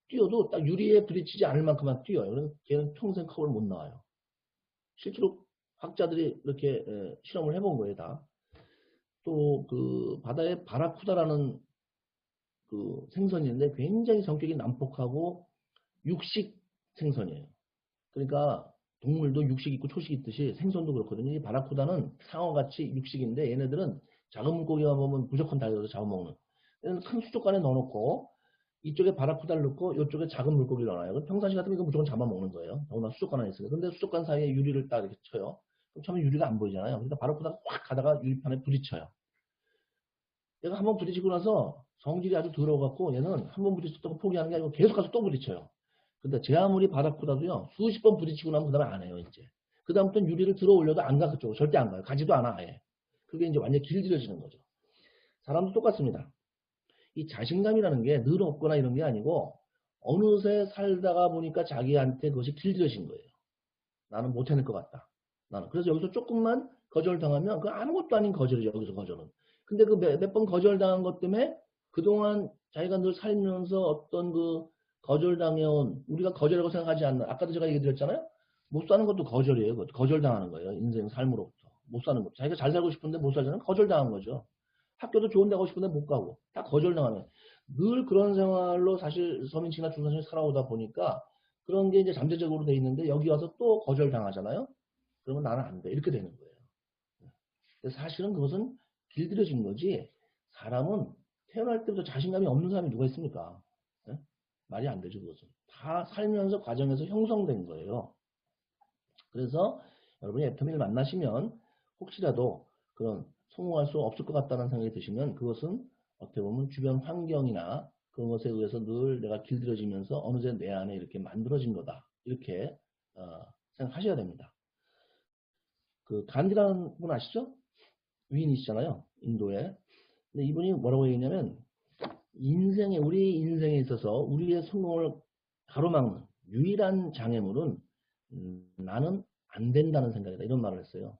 뛰어도 딱 유리에 부딪히지 않을 만큼만 뛰어요. 그래서 걔는 평생 컵을 못 나와요. 실제로 학자들이 이렇게 실험을 해본 거예요, 다. 또 그 바다에 바라쿠다라는 그 생선인데 굉장히 성격이 난폭하고 육식 생선이에요. 그러니까 동물도 육식 있고 초식 있듯이 생선도 그렇거든요. 이 바라쿠다는 상어같이 육식인데 얘네들은 작은 물고기가 보면 무조건 달려서 잡아먹는. 얘는 큰 수족관에 넣어놓고 이쪽에 바라쿠다를 넣고 이쪽에 작은 물고기를 넣어요. 평상시 같으면 이거 무조건 잡아먹는 거예요. 더구나 수족관 안에 있으니까. 근데 수족관 사이에 유리를 딱 이렇게 쳐요. 그럼 처음에 유리가 안 보이잖아요. 그러니까 바라쿠다가 확 가다가 유리판에 부딪혀요. 얘가 한번 부딪히고 나서 성질이 아주 더러워갖고 얘는 한번 부딪혔다고 포기하는 게 아니고 계속 가서 또 부딪혀요. 근데 제 아무리 바라쿠다도요, 수십 번 부딪히고 나면 그 다음에 안 해요, 이제. 그 다음부터는 유리를 들어 올려도 안 가, 그쪽으로. 절대 안 가요. 가지도 않아, 아예. 그게 이제 완전히 길들여지는 거죠. 사람도 똑같습니다. 이 자신감이라는 게 늘 없거나 이런 게 아니고, 어느새 살다가 보니까 자기한테 그것이 길들여진 거예요. 나는 못 해낼 것 같다. 나는. 그래서 여기서 조금만 거절당하면, 그 아무것도 아닌 거절이죠, 여기서 거절은. 근데 그 몇 번 거절당한 것 때문에 그동안 자기가 늘 살면서 어떤 그 거절당해온, 우리가 거절이라고 생각하지 않는, 아까도 제가 얘기 드렸잖아요? 못 사는 것도 거절이에요. 그것도 거절당하는 거예요. 인생 삶으로부터. 못 사는 것. 자기가 잘 살고 싶은데 못 살잖아요. 거절당한 거죠. 학교도 좋은 데 가고 싶은데 못 가고. 다 거절당하는. 늘 그런 생활로 사실 서민층이나 중산층이 살아오다 보니까 그런 게 이제 잠재적으로 돼 있는데 여기 와서 또 거절당하잖아요. 그러면 나는 안 돼. 이렇게 되는 거예요. 사실은 그것은 길들여진 거지. 사람은 태어날 때부터 자신감이 없는 사람이 누가 있습니까? 네? 말이 안 되죠, 그것은. 다 살면서 과정에서 형성된 거예요. 그래서 여러분이 애터미를 만나시면 혹시라도 그런 성공할 수 없을 것 같다는 생각이 드시면 그것은 어떻게 보면 주변 환경이나 그런 것에 의해서 늘 내가 길들여지면서 어느새 내 안에 이렇게 만들어진 거다. 이렇게 생각하셔야 됩니다. 그 간디라는 분 아시죠? 위인이시잖아요. 인도에. 근데 이분이 뭐라고 얘기했냐면 우리 인생에 있어서 우리의 성공을 가로막는 유일한 장애물은 나는 안 된다는 생각이다. 이런 말을 했어요.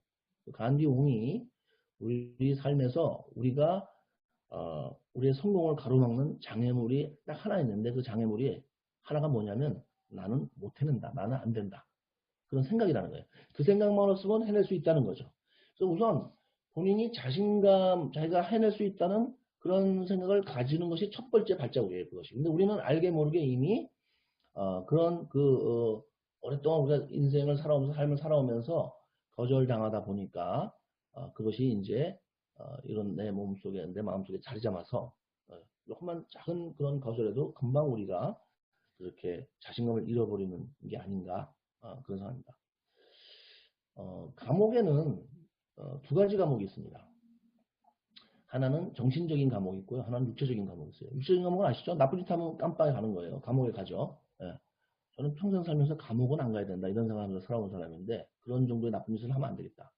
간디옹이 우리 삶에서 우리가 우리의 성공을 가로막는 장애물이 딱 하나 있는데 그 장애물이 하나가 뭐냐면 나는 못 해낸다. 나는 안 된다. 그런 생각이라는 거예요. 그 생각만 없으면 해낼 수 있다는 거죠. 그래서 우선 본인이 자신감, 자기가 해낼 수 있다는 그런 생각을 가지는 것이 첫 번째 발자국이에요, 그것이. 근데 우리는 알게 모르게 이미, 그런 오랫동안 우리가 인생을 살아오면서, 삶을 살아오면서 거절당하다 보니까, 그것이 이제, 이런 내 몸속에, 내 마음속에 자리 잡아서, 조금만 작은 그런 거절에도 금방 우리가 그렇게 자신감을 잃어버리는 게 아닌가, 그런 생각입니다. 감옥에는 두 가지 감옥이 있습니다. 하나는 정신적인 감옥이 있고요. 하나는 육체적인 감옥이 있어요. 육체적인 감옥은 아시죠? 나쁜 짓 하면 깜빡이 가는 거예요. 감옥에 가죠. 예. 저는 평생 살면서 감옥은 안 가야 된다. 이런 생각하면서 살아온 사람인데 그런 정도의 나쁜 짓을 하면 안 되겠다.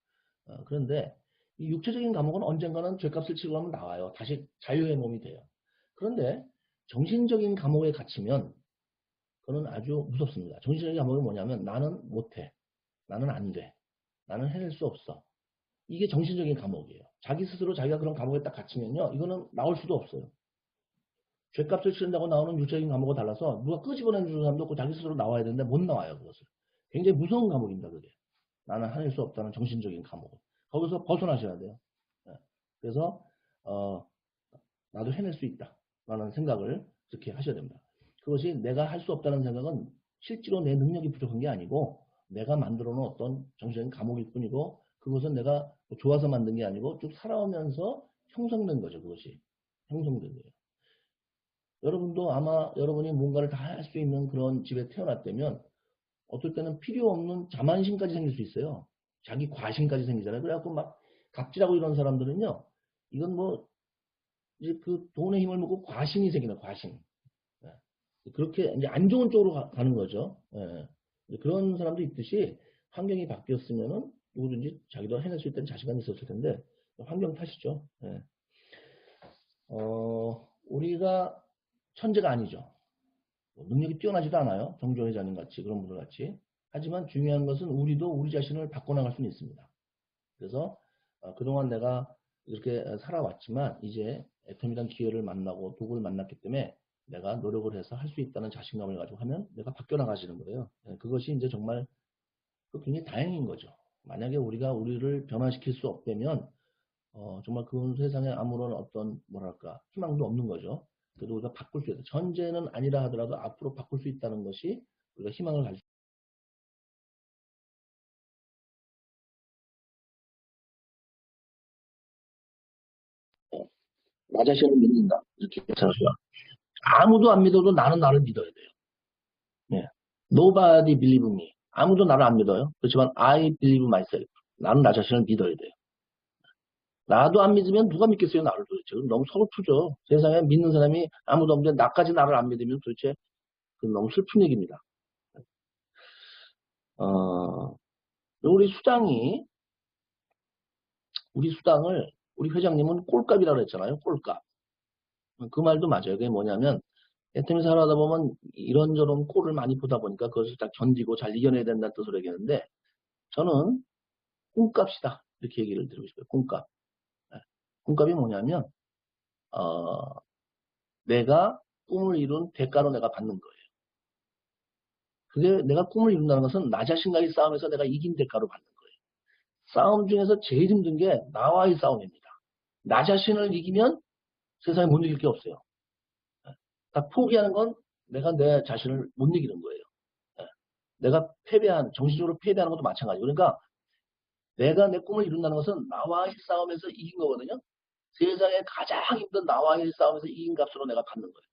그런데 이 육체적인 감옥은 언젠가는 죗값을 치고 하면 나와요. 다시 자유의 몸이 돼요. 그런데 정신적인 감옥에 갇히면 그거는 아주 무섭습니다. 정신적인 감옥이 뭐냐면 나는 못해. 나는 안 돼. 나는 해낼 수 없어. 이게 정신적인 감옥이에요. 자기 스스로 자기가 그런 감옥에 딱 갇히면요. 이거는 나올 수도 없어요. 죗값을 치른다고 나오는 육체적인 감옥과 달라서 누가 끄집어내주는 사람도 없고 자기 스스로 나와야 되는데 못 나와요. 그것을. 굉장히 무서운 감옥입니다. 그게. 나는 해낼 수 없다는 정신적인 감옥. 거기서 벗어나셔야 돼요. 네. 그래서 나도 해낼 수 있다. 라는 생각을 그렇게 하셔야 됩니다. 그것이 내가 할 수 없다는 생각은 실제로 내 능력이 부족한 게 아니고 내가 만들어 놓은 어떤 정신적인 감옥일 뿐이고 그것은 내가 좋아서 만든 게 아니고 쭉 살아오면서 형성된 거죠. 그것이. 형성된 거예요. 여러분도 아마 여러분이 뭔가를 다 할 수 있는 그런 집에 태어났다면 어떨 때는 필요 없는 자만심까지 생길 수 있어요. 자기 과심까지 생기잖아요. 그래갖고 막 갑질하고 이런 사람들은요. 이건 뭐 이제 그 돈의 힘을 먹고 과심이 생기는 과심. 그렇게 이제 안 좋은 쪽으로 가는 거죠. 그런 사람도 있듯이 환경이 바뀌었으면은 누구든지 자기도 해낼 수 있다는 자신감이 있었을 텐데 환경 탓이죠. 우리가 천재가 아니죠. 능력이 뛰어나지도 않아요. 정조 회장님 같이 그런 분들 같이. 하지만 중요한 것은 우리도 우리 자신을 바꿔나갈 수는 있습니다. 그래서 그동안 내가 이렇게 살아왔지만 이제 애텀이란 기회를 만나고 도구를 만났기 때문에 내가 노력을 해서 할 수 있다는 자신감을 가지고 하면 내가 바뀌어 나가지는 거예요. 그것이 이제 정말 굉장히 다행인 거죠. 만약에 우리가 우리를 변화시킬 수 없다면 정말 그 세상에 아무런 어떤 뭐랄까 희망도 없는 거죠. 그래도 우리가 바꿀 수 있다. 전제는 아니라 하더라도 앞으로 바꿀 수 있다는 것이 우리가 희망을 가지고 나 자신을 믿는다. 이렇게 생각해요. 아무도 안 믿어도 나는 나를 믿어야 돼요. 네. Nobody believe me. 아무도 나를 안 믿어요. 그렇지만 I believe myself. 나는 나 자신을 믿어야 돼요. 나도 안 믿으면 누가 믿겠어요, 나를 도대체. 너무 서글프죠. 세상에 믿는 사람이 아무도 없는데 나까지 나를 안 믿으면 도대체 너무 슬픈 얘기입니다. 어, 우리 수당을, 우리 회장님은 꼴값이라고 했잖아요, 꼴값. 그 말도 맞아요. 그게 뭐냐면, 애터미 살아가다 보면 이런저런 꼴을 많이 보다 보니까 그것을 다 견디고 잘 이겨내야 된다는 뜻으로 얘기하는데, 저는 꿈값이다. 이렇게 얘기를 드리고 싶어요, 꿈값. 네. 꿈값이 뭐냐면, 어, 내가 꿈을 이룬 대가로 내가 받는 거예요. 그게 내가 꿈을 이룬다는 것은 나 자신과의 싸움에서 내가 이긴 대가로 받는 거예요. 싸움 중에서 제일 힘든 게 나와의 싸움입니다. 나 자신을 이기면 세상에 못 이길 게 없어요. 다 포기하는 건 내가 내 자신을 못 이기는 거예요. 예. 내가 정신적으로 패배하는 것도 마찬가지고. 그러니까 내가 내 꿈을 이룬다는 것은 나와의 싸움에서 이긴 거거든요. 세상에 가장 힘든 나와의 싸움에서 이긴 값으로 내가 받는 거예요.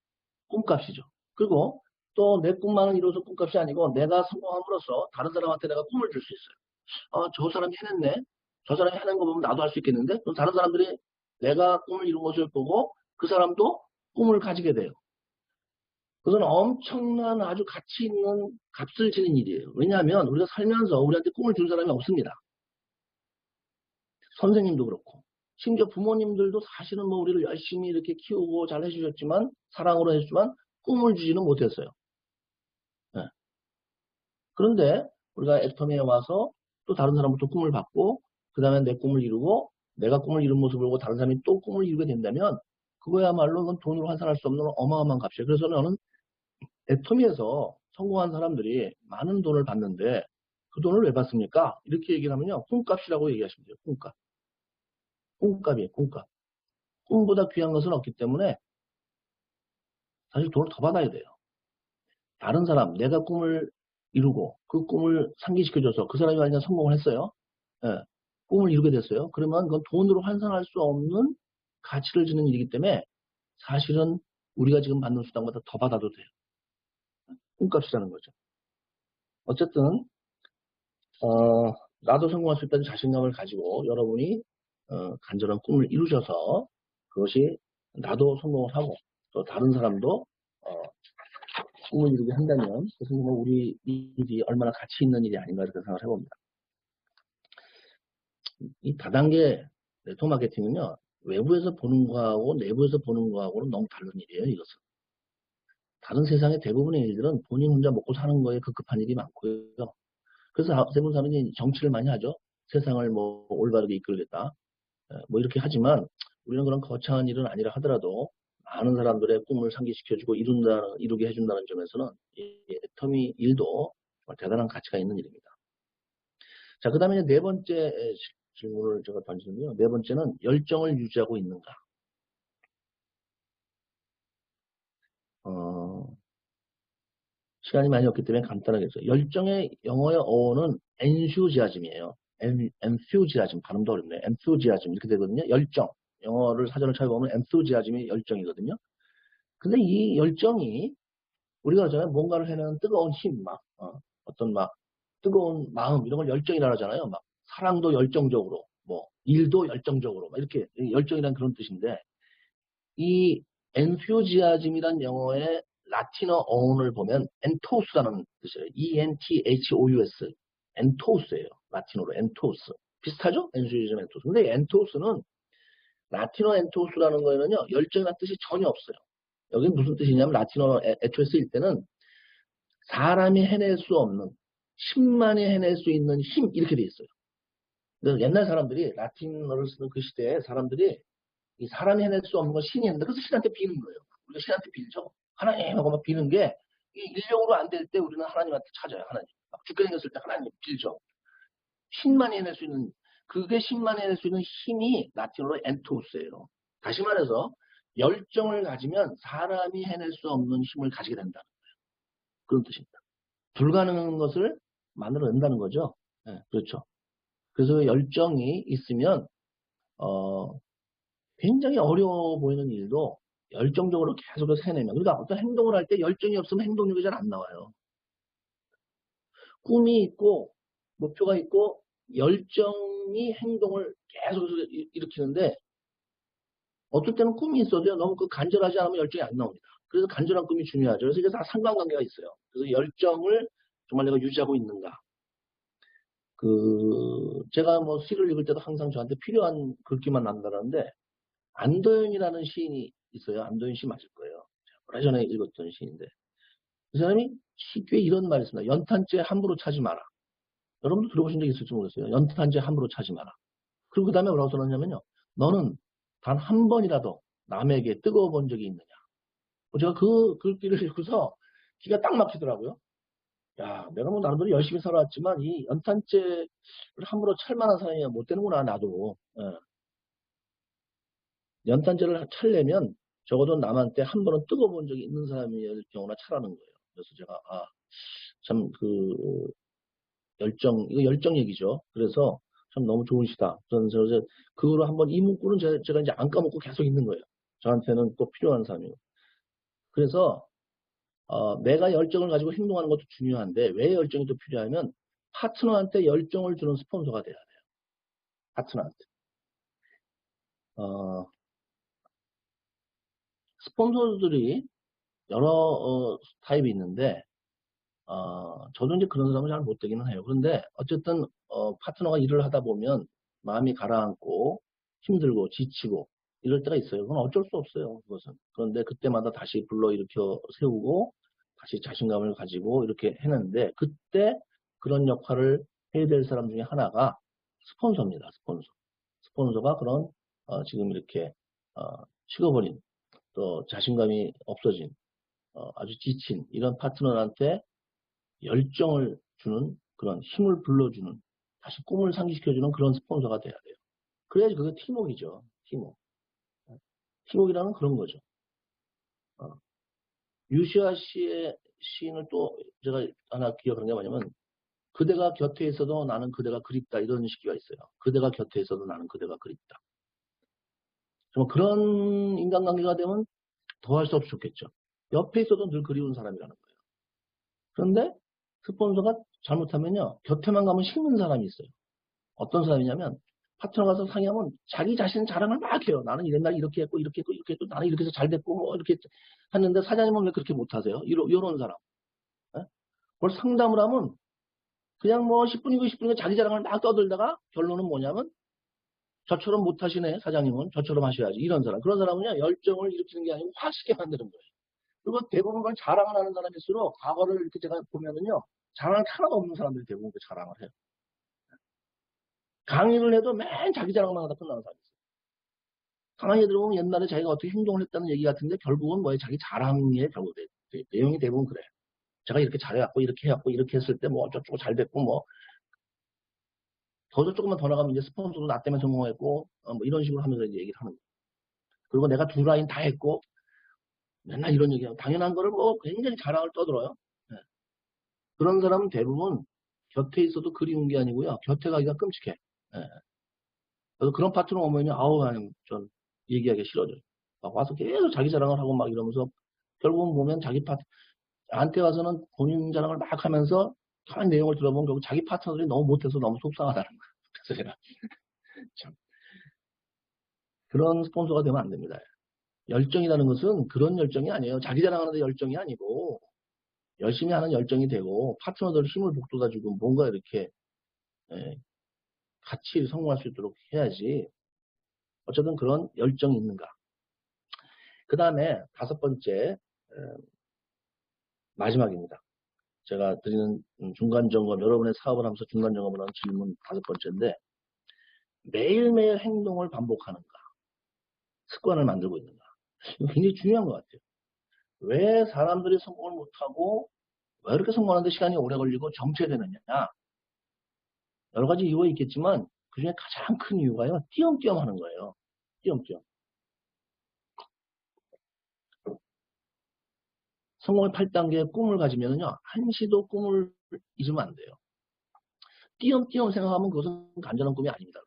꿈값이죠. 그리고 또 내 꿈만을 이뤄서 꿈값이 아니고 내가 성공함으로써 다른 사람한테 내가 꿈을 줄 수 있어요. 저 사람이 해냈네. 저 사람이 하는 거 보면 나도 할 수 있겠는데? 그럼 다른 사람들이 내가 꿈을 이룬 것을 보고 그 사람도 꿈을 가지게 돼요. 그건 엄청난 아주 가치 있는 값을 지닌 일이에요. 왜냐하면 우리가 살면서 우리한테 꿈을 준 사람이 없습니다. 선생님도 그렇고. 심지어 부모님들도 사실은 뭐 우리를 열심히 이렇게 키우고 잘 해주셨지만, 사랑으로 해주지만, 꿈을 주지는 못했어요. 네. 그런데 우리가 애터미에 와서 또 다른 사람부터 꿈을 받고, 그 다음에 내 꿈을 이루고, 내가 꿈을 이룬 모습을 보고 다른 사람이 또 꿈을 이루게 된다면, 그거야말로 그건 돈으로 환산할 수 없는 어마어마한 값이에요. 그래서 저는 애터미에서 성공한 사람들이 많은 돈을 받는데 그 돈을 왜 받습니까? 이렇게 얘기를 하면요. 꿈값이라고 얘기하시면 돼요. 꿈값. 꿈값이에요. 꿈값. 꿈보다 귀한 것은 없기 때문에 사실 돈을 더 받아야 돼요. 다른 사람, 내가 꿈을 이루고 그 꿈을 상기시켜줘서 그 사람이 만약 성공을 했어요. 예, 꿈을 이루게 됐어요. 그러면 그건 돈으로 환산할 수 없는 가치를 지는 일이기 때문에 사실은 우리가 지금 받는 수당보다 더 받아도 돼요. 꿈값이라는 거죠. 어쨌든 나도 성공할 수 있다는 자신감을 가지고 여러분이 간절한 꿈을 이루셔서 그것이 나도 성공을 하고 또 다른 사람도 어, 꿈을 이루게 한다면 그것은 뭐 우리 일이 얼마나 가치 있는 일이 아닌가 이렇게 생각을 해봅니다. 이 다단계 네트워크 마케팅은요. 외부에서 보는 거하고 내부에서 보는 거하고는 너무 다른 일이에요. 이것은. 다른 세상의 대부분의 일들은 본인 혼자 먹고 사는 거에 급급한 일이 많고요. 그래서 대부분 사람이 정치를 많이 하죠. 세상을 뭐 올바르게 이끌겠다. 뭐 이렇게 하지만 우리는 그런 거창한 일은 아니라 하더라도 많은 사람들의 꿈을 상기시켜주고 이루게 해준다는 점에서는 이 애터미 일도 정말 대단한 가치가 있는 일입니다. 자, 그 다음에 네 번째 질문을 제가 던지는데요. 네 번째는 열정을 유지하고 있는가. 어, 시간이 많이 없기 때문에 간단하게 해서 열정의 영어의 어원은 enthusiasm이에요. enthusiasm 발음도 어렵네요. enthusiasm 이렇게 되거든요. 열정. 영어를 사전을 찾아보면 enthusiasm이 열정이거든요. 근데 이 열정이 우리가 그러잖아요. 뭔가를 해내는 뜨거운 힘, 어떤 뜨거운 마음 이런 걸 열정이라 하잖아요. 막 사랑도 열정적으로, 뭐 일도 열정적으로, 막 이렇게 열정이란 그런 뜻인데 이 enthusiasm이란 영어의 라틴어 어원을 보면 enthouse라는 뜻이에요. E-N-T-H-O-U-S. enthouse예요. 라틴어로 enthouse. 비슷하죠? enthusiasm, enthouse. 근데 enthouse는 라틴어 enthouse라는 거에는요 열정이라는 뜻이 전혀 없어요. 여기 무슨 뜻이냐면 라틴어 애초에 쓰일 때는 사람이 해낼 수 없는 신만이 해낼 수 있는 힘 이렇게 돼 있어요. 그래서 옛날 사람들이 라틴어를 쓰는 그 시대에 사람들이 이 사람이 해낼 수 없는 건 신이 했는데 그래서 신한테 비는 거예요. 우리가 신한테 빌죠. 하나님하고 막 비는 게 이 인력으로 안 될 때 우리는 하나님한테 찾아요. 하나님. 막 죽게 생겼을 때 하나님 빌죠. 신만이 해낼 수 있는 그게 신만이 해낼 수 있는 힘이 라틴어로 엔토스예요. 다시 말해서 열정을 가지면 사람이 해낼 수 없는 힘을 가지게 된다. 그런 뜻입니다. 불가능한 것을 만들어낸다는 거죠. 네, 그렇죠. 그래서 열정이 있으면 굉장히 어려워 보이는 일도 열정적으로 계속해서 해내면 그러니까 어떤 행동을 할 때 열정이 없으면 행동력이 잘 안 나와요. 꿈이 있고 목표가 있고 열정이 행동을 계속해서 일으키는데 어떨 때는 꿈이 있어도요 너무 그 간절하지 않으면 열정이 안 나옵니다. 그래서 간절한 꿈이 중요하죠. 그래서 이게 다 상관관계가 있어요. 그래서 열정을 정말 내가 유지하고 있는가. 제가 뭐 시를 읽을 때도 항상 저한테 필요한 글귀만 남다르는데 안도현이라는 시인이 있어요. 안도현 씨 맞을 거예요. 오래전에 읽었던 시인데 그 사람이 시교에 이런 말이 있습니다. 연탄재 함부로 차지 마라. 여러분도 들어보신 적 있을지 모르겠어요. 연탄재 함부로 차지 마라. 그리고 그 다음에 뭐라고 써놨냐면요. 너는 단 한 번이라도 남에게 뜨거워 본 적이 있느냐. 제가 그 글귀를 읽고서 기가 딱 막히더라고요. 야, 내가 뭐 나름대로 열심히 살아왔지만 이 연탄재를 함부로 찰 만한 사람이 못 되는구나, 나도. 예. 연탄재를 찰려면 적어도 남한테 한 번은 뜨거워 본 적이 있는 사람일 경우나 차라는 거예요. 그래서 제가, 참, 이거 열정 얘기죠. 그래서 참 너무 좋으시다. 저는 그거로 한번 이 문구는 제가 이제 안 까먹고 계속 있는 거예요. 저한테는 꼭 필요한 사람이고. 그래서, 내가 열정을 가지고 행동하는 것도 중요한데, 왜 열정이 또 필요하면, 파트너한테 열정을 주는 스폰서가 돼야 돼요. 파트너한테. 어, 스폰서들이 여러 타입이 있는데, 저도 이제 그런 사람은 잘 못 되기는 해요. 그런데 어쨌든 파트너가 일을 하다 보면 마음이 가라앉고 힘들고 지치고 이럴 때가 있어요. 그건 어쩔 수 없어요. 그것은. 그런데 그때마다 다시 불러일으켜 세우고 다시 자신감을 가지고 이렇게 해는데 그때 그런 역할을 해야 될 사람 중에 하나가 스폰서입니다. 스폰서. 스폰서가 그런 지금 이렇게 식어버린 또 자신감이 없어진 아주 지친 이런 파트너한테 열정을 주는 그런 힘을 불러주는 다시 꿈을 상기시켜주는 그런 스폰서가 돼야 돼요. 그래야지 그게 팀워크이죠. 팀워크. 팀워크라는 그런 거죠. 유시아 씨의 시인을 또 제가 하나 기억하는 게 뭐냐면 그대가 곁에 있어도 나는 그대가 그립다 이런 시기가 있어요. 그대가 곁에 있어도 나는 그대가 그립다. 정말 그런 인간관계가 되면 더 할 수 없이 좋겠죠. 옆에 있어도 늘 그리운 사람이라는 거예요. 그런데 스폰서가 잘못하면요. 곁에만 가면 식는 사람이 있어요. 어떤 사람이냐면 파트너 가서 상의하면 자기 자신 자랑을 막 해요. 나는 옛날에 이렇게 했고 이렇게 했고 이렇게 했고 나는 이렇게 해서 잘 됐고 뭐 이렇게 했는데 사장님은 왜 그렇게 못하세요? 이런 사람. 예? 그걸 상담을 하면 그냥 뭐 10분이고 10분이고 자기 자랑을 막 떠들다가 결론은 뭐냐면 저처럼 못하시네 사장님은 저처럼 하셔야지 이런 사람. 그런 사람은요 열정을 일으키는 게 아니고 화시게 만드는 거예요. 그리고 대부분 그걸 자랑을 하는 사람일수록 과거를 이렇게 제가 보면은요 자랑이 하나도 없는 사람들이 대부분 그 자랑을 해요. 강의를 해도 맨 자기 자랑만 하다 끝나는 사람이 있어요. 강의에 들어보면 옛날에 자기가 어떻게 행동을 했다는 얘기 같은데 결국은 뭐예요? 자기 자랑의 결국 내용이 대부분 그래요. 제가 이렇게 잘해갖고 이렇게 해갖고 이렇게 했을 때 뭐 어쩌고 잘 됐고 뭐 더 조금만 더 나가면 이제 스폰서도 나 때문에 성공했고 뭐 이런 식으로 하면서 이제 얘기를 하는 거예요. 그리고 내가 두 라인 다 했고 맨날 이런 얘기하고 당연한 거를 뭐 굉장히 자랑을 떠들어요. 네. 그런 사람은 대부분 곁에 있어도 그리운 게 아니고요. 곁에 가기가 끔찍해. 네. 그래서 그런 파트너 오면요. 아우 그냥 전 얘기하기 싫어져요. 막 와서 계속 자기 자랑을 하고 막 이러면서 결국은 보면 자기 나한테 와서는 본인 자랑을 막 하면서 한 내용을 들어보면 결국 자기 파트너들이 너무 못해서 너무 속상하다는 거예요. 그래서 제가 참 그런 스폰서가 되면 안 됩니다. 열정이라는 것은 그런 열정이 아니에요. 자기 자랑하는데 열정이 아니고 열심히 하는 열정이 되고 파트너들 힘을 북돋아주고 뭔가 이렇게 예, 같이 성공할 수 있도록 해야지. 어쨌든 그런 열정이 있는가. 그 다음에 다섯 번째 마지막입니다. 제가 드리는 중간 점검, 여러분의 사업을 하면서 중간 점검을 하는 질문 다섯 번째인데 매일매일 행동을 반복하는가, 습관을 만들고 있는가. 이거 굉장히 중요한 것 같아요. 왜 사람들이 성공을 못하고 왜 이렇게 성공하는데 시간이 오래 걸리고 정체되느냐? 여러 가지 이유가 있겠지만 그중에 가장 큰 이유가요. 띄엄띄엄 하는 거예요. 띄엄띄엄. 성공의 8단계의 꿈을 가지면요. 한시도 꿈을 잊으면 안 돼요. 띄엄띄엄 생각하면 그것은 간절한 꿈이 아닙니다.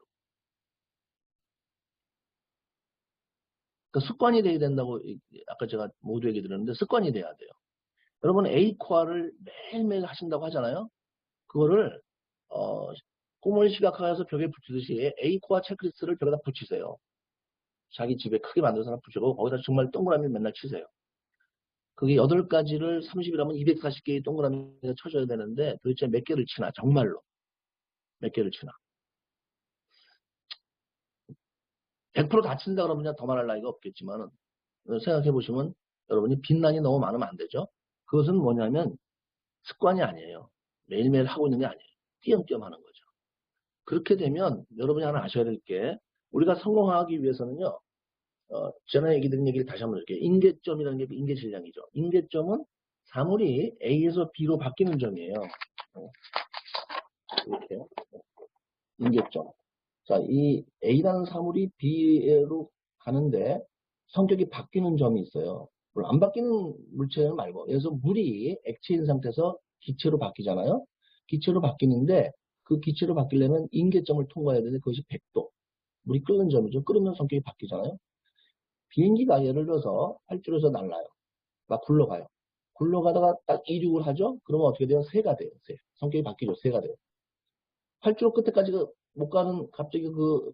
그러니까 습관이 돼야 된다고 아까 제가 모두에게 들었는데 습관이 돼야 돼요. 여러분 A코어를 매일매일 하신다고 하잖아요. 그거를 꿈을 시각화해서 벽에 붙이듯이 A코어 체크리스트를 벽에다 붙이세요. 자기 집에 크게 만들어서 하나 붙이고 거기다 정말 동그라미 맨날 치세요. 그게 8가지를 30이라면 240개의 동그라미가 쳐져야 되는데 도대체 몇 개를 치나 정말로 몇 개를 치나 100%다 친다 그러면 더 말할 나위가 없겠지만 생각해 보시면 여러분이 빈란이 너무 많으면 안 되죠. 그것은 뭐냐면 습관이 아니에요. 매일매일 하고 있는 게 아니에요. 띄엄띄엄 하는 거죠. 그렇게 되면 여러분이 하나 아셔야 될 게 우리가 성공하기 위해서는요. 전에 얘기 드린 얘기를 다시 한번 드릴게요. 인계점이라는 게 인계질량이죠. 인계점은 사물이 A에서 B로 바뀌는 점이에요. 이렇게 인계점. 자, 이 A라는 사물이 B로 가는데 성격이 바뀌는 점이 있어요. 물론 안 바뀌는 물체는 말고, 그래서 물이 액체인 상태에서 기체로 바뀌잖아요. 기체로 바뀌는데 그 기체로 바뀌려면 인계점을 통과해야 되는데 그것이 100도. 물이 끓는 점이죠. 끓으면 성격이 바뀌잖아요. 비행기가 예를 들어서 활주로에서 날라요. 막 굴러가요. 굴러가다가 딱 이륙을 하죠. 그러면 어떻게 돼요? 새가 돼요. 새. 성격이 바뀌죠. 새가 돼요. 활주로 끝에까지 못 가는 갑자기 그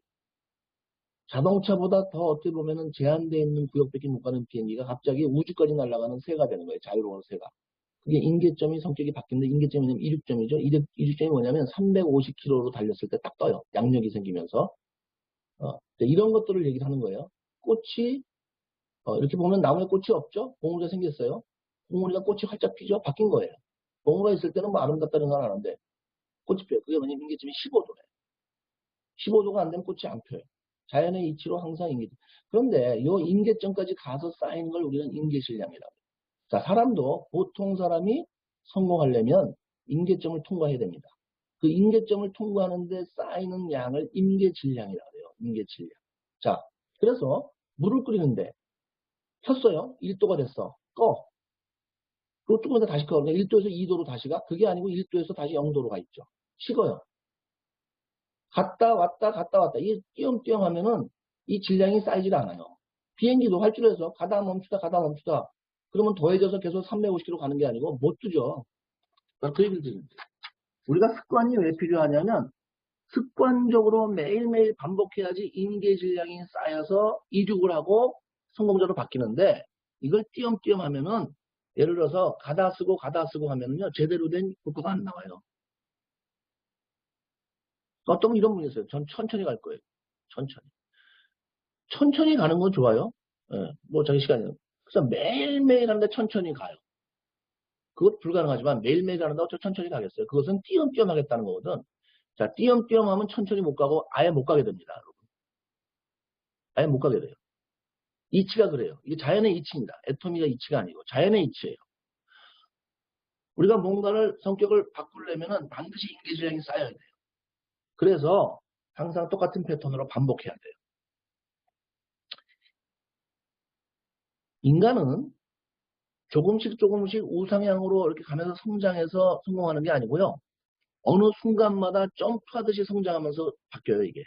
자동차보다 더 어떻게 보면은 제한되어 있는 구역밖에 못 가는 비행기가 갑자기 우주까지 날아가는 새가 되는 거예요. 자유로운 새가. 그게 인계점이 성격이 바뀌는데 인계점이 뭐냐면 이륙점이죠. 이륙점이 뭐냐면 350km로 달렸을 때 딱 떠요. 양력이 생기면서. 이런 것들을 얘기를 하는 거예요. 꽃이 이렇게 보면 나무에 꽃이 없죠? 봉우리가 생겼어요. 봉우리가 꽃이 활짝 피죠? 바뀐 거예요. 봉우리가 있을 때는 뭐 아름답다는 건 아는데 꽃이 펴요. 그게 뭐냐면 인계점이 15도래요. 15도가 안 되면 꽃이 안 펴요. 자연의 이치로 항상 인계. 그런데 이 인계점까지 가서 쌓이는 걸 우리는 인계질량이라고 해요. 자, 사람도 보통 사람이 성공하려면 인계점을 통과해야 됩니다. 그 인계점을 통과하는데 쌓이는 양을 인계질량이라고 해요. 인계질량. 자, 그래서 물을 끓이는데 켰어요. 1도가 됐어. 꺼. 그리고 조금 더 다시 꺼. 1도에서 2도로 다시 가. 그게 아니고 1도에서 다시 0도로 가 있죠. 식어요. 갔다 왔다 갔다 왔다. 이게 띄엄띄엄 하면은 이 질량이 쌓이질 않아요. 비행기도 활주로에서 가다 멈추다 가다 멈추다. 그러면 더해져서 계속 350km 가는 게 아니고 못 뜨죠. 그 얘기를 드립니다. 우리가 습관이 왜 필요하냐면 습관적으로 매일매일 반복해야지 인계 질량이 쌓여서 이륙을 하고 성공적으로 바뀌는데 이걸 띄엄띄엄 하면은 예를 들어서 가다 쓰고 하면은요 제대로 된 효과가 안 나와요. 어떤 분 이런 분이 있어요. 전 천천히 갈 거예요. 천천히. 천천히 가는 건 좋아요. 예, 뭐 자기 시간이요. 그래서 매일매일 하는데 천천히 가요. 그것 불가능하지만 매일매일 하는데 어쩌 천천히 가겠어요. 그것은 띄엄띄엄 하겠다는 거거든. 자, 띄엄띄엄 하면 천천히 못 가고 아예 못 가게 됩니다. 여러분. 아예 못 가게 돼요. 이치가 그래요. 이게 자연의 이치입니다. 애토미가 이치가 아니고 자연의 이치예요. 우리가 뭔가를 성격을 바꾸려면 반드시 인계질량이 쌓여야 돼요. 그래서 항상 똑같은 패턴으로 반복해야 돼요. 인간은 조금씩 조금씩 우상향으로 이렇게 가면서 성장해서 성공하는 게 아니고요. 어느 순간마다 점프하듯이 성장하면서 바뀌어요, 이게.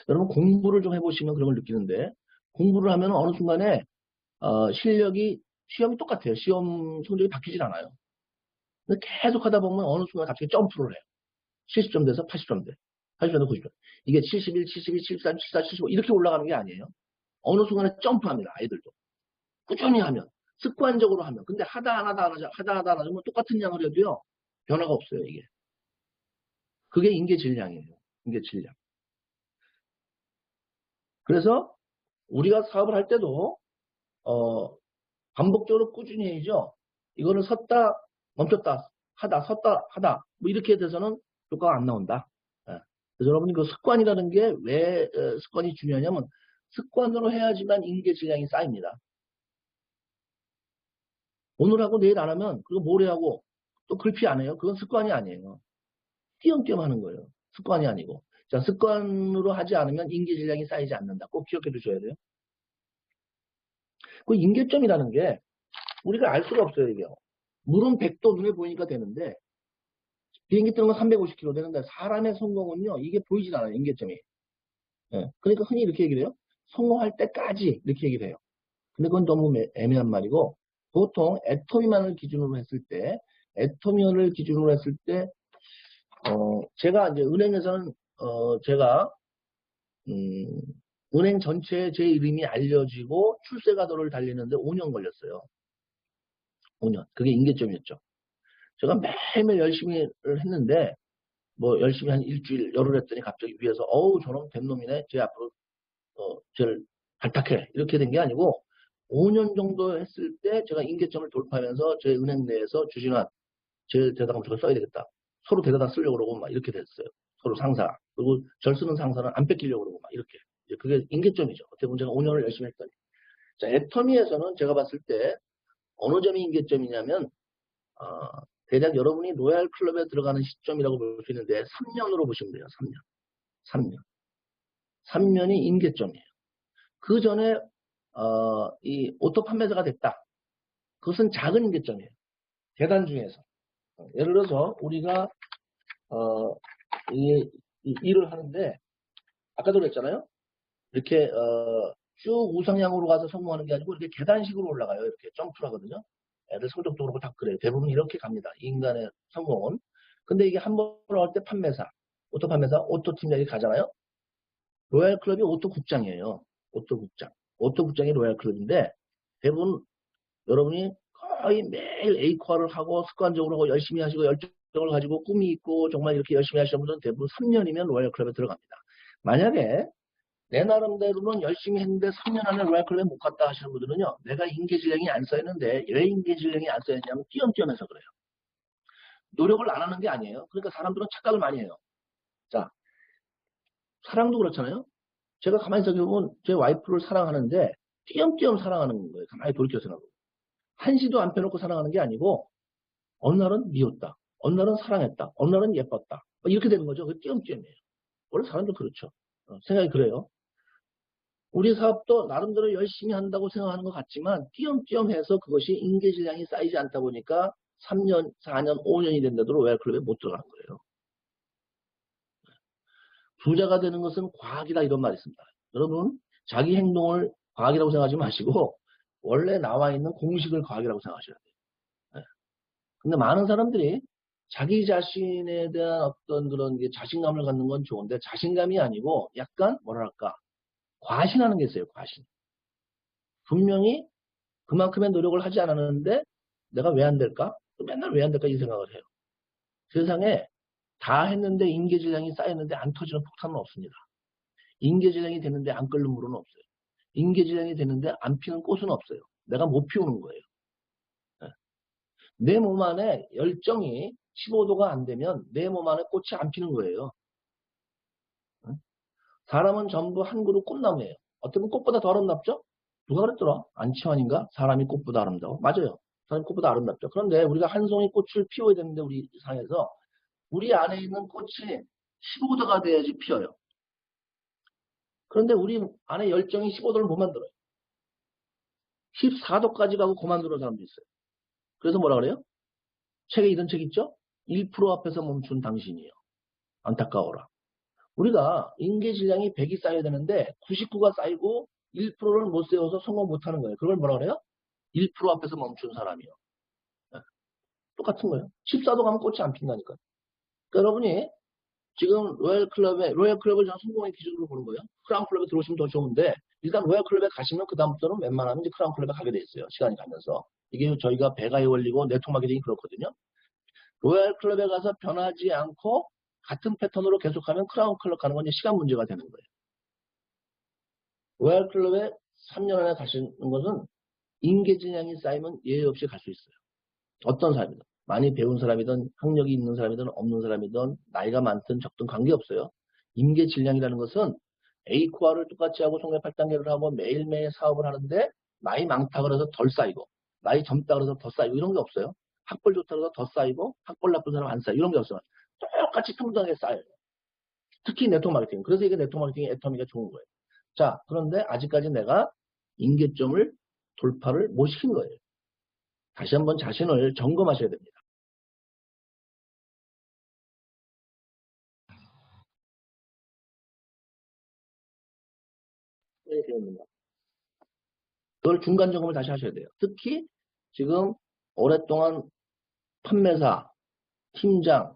여러분 공부를 좀 해보시면 그런 걸 느끼는데 공부를 하면 어느 순간에 실력이 시험이 똑같아요. 시험 성적이 바뀌질 않아요. 근데 계속 하다 보면 어느 순간 갑자기 점프를 해요. 70점 돼서 80점 돼. 80점 돼서 90점. 이게 71, 72, 73, 74, 75 이렇게 올라가는 게 아니에요. 어느 순간에 점프합니다. 아이들도. 꾸준히 하면. 습관적으로 하면. 근데 하다 안 하다 안 하자. 하다 안 하면 똑같은 양을 해도요. 변화가 없어요. 이게. 그게 인계질량이에요. 인계질량. 그래서 우리가 사업을 할 때도 반복적으로 꾸준히 해야죠. 이거를 섰다 멈췄다 하다 섰다 하다 뭐 이렇게 돼서는 효과가 안 나온다. 예. 그래서 여러분이 그 습관이라는 게 왜 습관이 중요하냐면 습관으로 해야지만 인계 질량이 쌓입니다. 오늘 하고 내일 안 하면, 그리고 모레 하고, 또 글피 안 해요. 그건 습관이 아니에요. 띄엄띄엄 하는 거예요. 습관이 아니고. 자, 습관으로 하지 않으면 인계질량이 쌓이지 않는다. 꼭 기억해 두셔야 돼요. 그 인계점이라는 게 우리가 알 수가 없어요, 이게. 물은 100도 눈에 보이니까 되는데, 비행기 뜨는 건 350km 되는데, 사람의 성공은요, 이게 보이질 않아요, 인계점이. 예. 그러니까 흔히 이렇게 얘기를 해요. 성공할 때까지, 이렇게 얘기를 해요. 근데 그건 너무 애매한 말이고, 보통 애토미만을 기준으로 했을 때, 애토미만을 기준으로 했을 때, 제가 이제 은행에서는, 제가, 은행 전체에 제 이름이 알려지고 출세가도를 달리는데 5년 걸렸어요. 5년. 그게 인계점이었죠. 제가 매일매일 열심히 했는데, 뭐 열심히 한 일주일 열흘 했더니 갑자기 위에서 어우 저놈 된 놈이네. 제 앞으로 쟤를 발탁해. 이렇게 된 게 아니고 5년 정도 했을 때 제가 인계점을 돌파하면서 제 은행 내에서 주진환 제 대답 검색을 써야 되겠다. 서로 데려다 쓰려고 그러고 막 이렇게 됐어요. 서로 상사. 그리고 절 쓰는 상사는 안 뺏기려고 그러고 막 이렇게. 이제 그게 인계점이죠. 어떻게 보면 제가 5년을 열심히 했더니. 자, 애터미에서는 제가 봤을 때 어느 점이 인계점이냐면 대략 여러분이 로얄 클럽에 들어가는 시점이라고 볼 수 있는데 3년으로 보시면 돼요. 3년. 3년. 3년이 인계점이에요. 그 전에 이 오토 판매자가 됐다. 그것은 작은 인계점이에요. 계단 중에서. 예를 들어서 우리가 이 일을 하는데 아까도 그랬잖아요. 이렇게 쭉 우상향으로 가서 성공하는 게 아니고 이렇게 계단식으로 올라가요. 이렇게 점프를 하거든요. 애들 성적도 그렇고 다 그래요. 대부분 이렇게 갑니다. 인간의 성공은. 근데 이게 한 번 할 때 판매사, 오토 판매사, 오토 팀장이 가잖아요. 로얄 클럽이 오토 국장이에요. 오토 국장. 오토 국장이 로얄 클럽인데 대부분 여러분이 거의 매일 A코어를 하고 습관적으로 하고 열심히 하시고 열정을 가지고 꿈이 있고 정말 이렇게 열심히 하시는 분들은 대부분 3년이면 로얄 클럽에 들어갑니다. 만약에 내 나름대로는 열심히 했는데 3년 안에 로얄 클럽에 못 갔다 하시는 분들은요. 내가 인계질량이 안 쌓였는데 왜 인계질량이 안 쌓였냐면 띄엄띄엄해서 그래요. 노력을 안 하는 게 아니에요. 그러니까 사람들은 착각을 많이 해요. 자, 사랑도 그렇잖아요. 제가 가만히 생각해보면 제 와이프를 사랑하는데 띄엄띄엄 사랑하는 거예요. 가만히 돌이켜 생각해보면. 한시도 안 펴놓고 사랑하는 게 아니고 어느 날은 미웠다. 어느 날은 사랑했다. 어느 날은 예뻤다. 이렇게 되는 거죠. 그게 띄엄띄엄이에요. 원래 사람도 그렇죠. 생각이 그래요. 우리 사업도 나름대로 열심히 한다고 생각하는 것 같지만 띄엄띄엄해서 그것이 인계질량이 쌓이지 않다 보니까 3년, 4년, 5년이 된데도 로얄클럽에 못 들어가는 거예요. 부자가 되는 것은 과학이다 이런 말이 있습니다. 여러분 자기 행동을 과학이라고 생각하지 마시고 원래 나와 있는 공식을 과학이라고 생각하셔야 돼요. 네. 근데 많은 사람들이 자기 자신에 대한 어떤 그런 자신감을 갖는 건 좋은데 자신감이 아니고 약간 뭐랄까 과신하는 게 있어요. 과신. 분명히 그만큼의 노력을 하지 않았는데 내가 왜 안 될까? 맨날 왜 안 될까 이 생각을 해요. 세상에 다 했는데 인계질량이 쌓였는데 안 터지는 폭탄은 없습니다. 인계질량이 됐는데 안 끓는 물은 없어요. 인계질량이 됐는데 안 피는 꽃은 없어요. 내가 못 피우는 거예요. 내 몸 안에 열정이 15도가 안 되면 내 몸 안에 꽃이 안 피는 거예요. 사람은 전부 한 그루 꽃나무예요. 어떻게 보면 꽃보다 더 아름답죠? 누가 그랬더라? 안치환인가? 사람이 꽃보다 아름다워. 맞아요. 사람이 꽃보다 아름답죠. 그런데 우리가 한 송이 꽃을 피워야 되는데 우리 상에서 우리 안에 있는 꽃이 15도가 돼야지 피어요. 그런데 우리 안에 열정이 15도를 못 만들어요. 14도까지 가고 그만두는 사람도 있어요. 그래서 뭐라 그래요? 책에 이런 책 있죠? 1% 앞에서 멈춘 당신이요. 안타까워라. 우리가 인계질량이 100이 쌓여야 되는데 99가 쌓이고 1%를 못 세워서 성공 못하는 거예요. 그걸 뭐라 그래요? 1% 앞에서 멈춘 사람이요. 네. 똑같은 거예요. 14도 가면 꽃이 안 핀다니까요. 그러니까 여러분이 지금 로얄 클럽을 저는 성공의 기준으로 보는 거예요. 크라운 클럽에 들어오시면 더 좋은데 일단 로얄 클럽에 가시면 그 다음부터는 웬만하면 이제 크라운 클럽에 가게 돼 있어요. 시간이 가면서. 이게 저희가 배가의 원리고 네트워크 마케팅이 그렇거든요. 로얄 클럽에 가서 변하지 않고 같은 패턴으로 계속하면 크라운 클럽 가는 건 이제 시간 문제가 되는 거예요. 로얄 클럽에 3년 안에 가시는 것은 인계질량이 쌓이면 예외 없이 갈 수 있어요. 어떤 사람이든. 많이 배운 사람이든 학력이 있는 사람이든 없는 사람이든 나이가 많든 적든 관계없어요. 인계질량이라는 것은 A코어를 똑같이 하고 성공 8단계를 하고 매일매일 사업을 하는데 나이 많다 그래서 덜 쌓이고 나이 젊다 그래서 더 쌓이고 이런 게 없어요. 학벌 좋다 그래서 더 쌓이고 학벌 나쁜 사람 안 쌓이고 이런 게 없어요. 똑같이 평등하게 쌓여요. 특히 네트워크 마케팅. 그래서 이게 네트워크 마케팅의 애터미가 좋은 거예요. 자, 그런데 아직까지 내가 임계점을 돌파를 못 시킨 거예요. 다시 한번 자신을 점검하셔야 됩니다. 네, 배웁니다. 그걸 중간 점검을 다시 하셔야 돼요. 특히 지금 오랫동안 판매사, 팀장에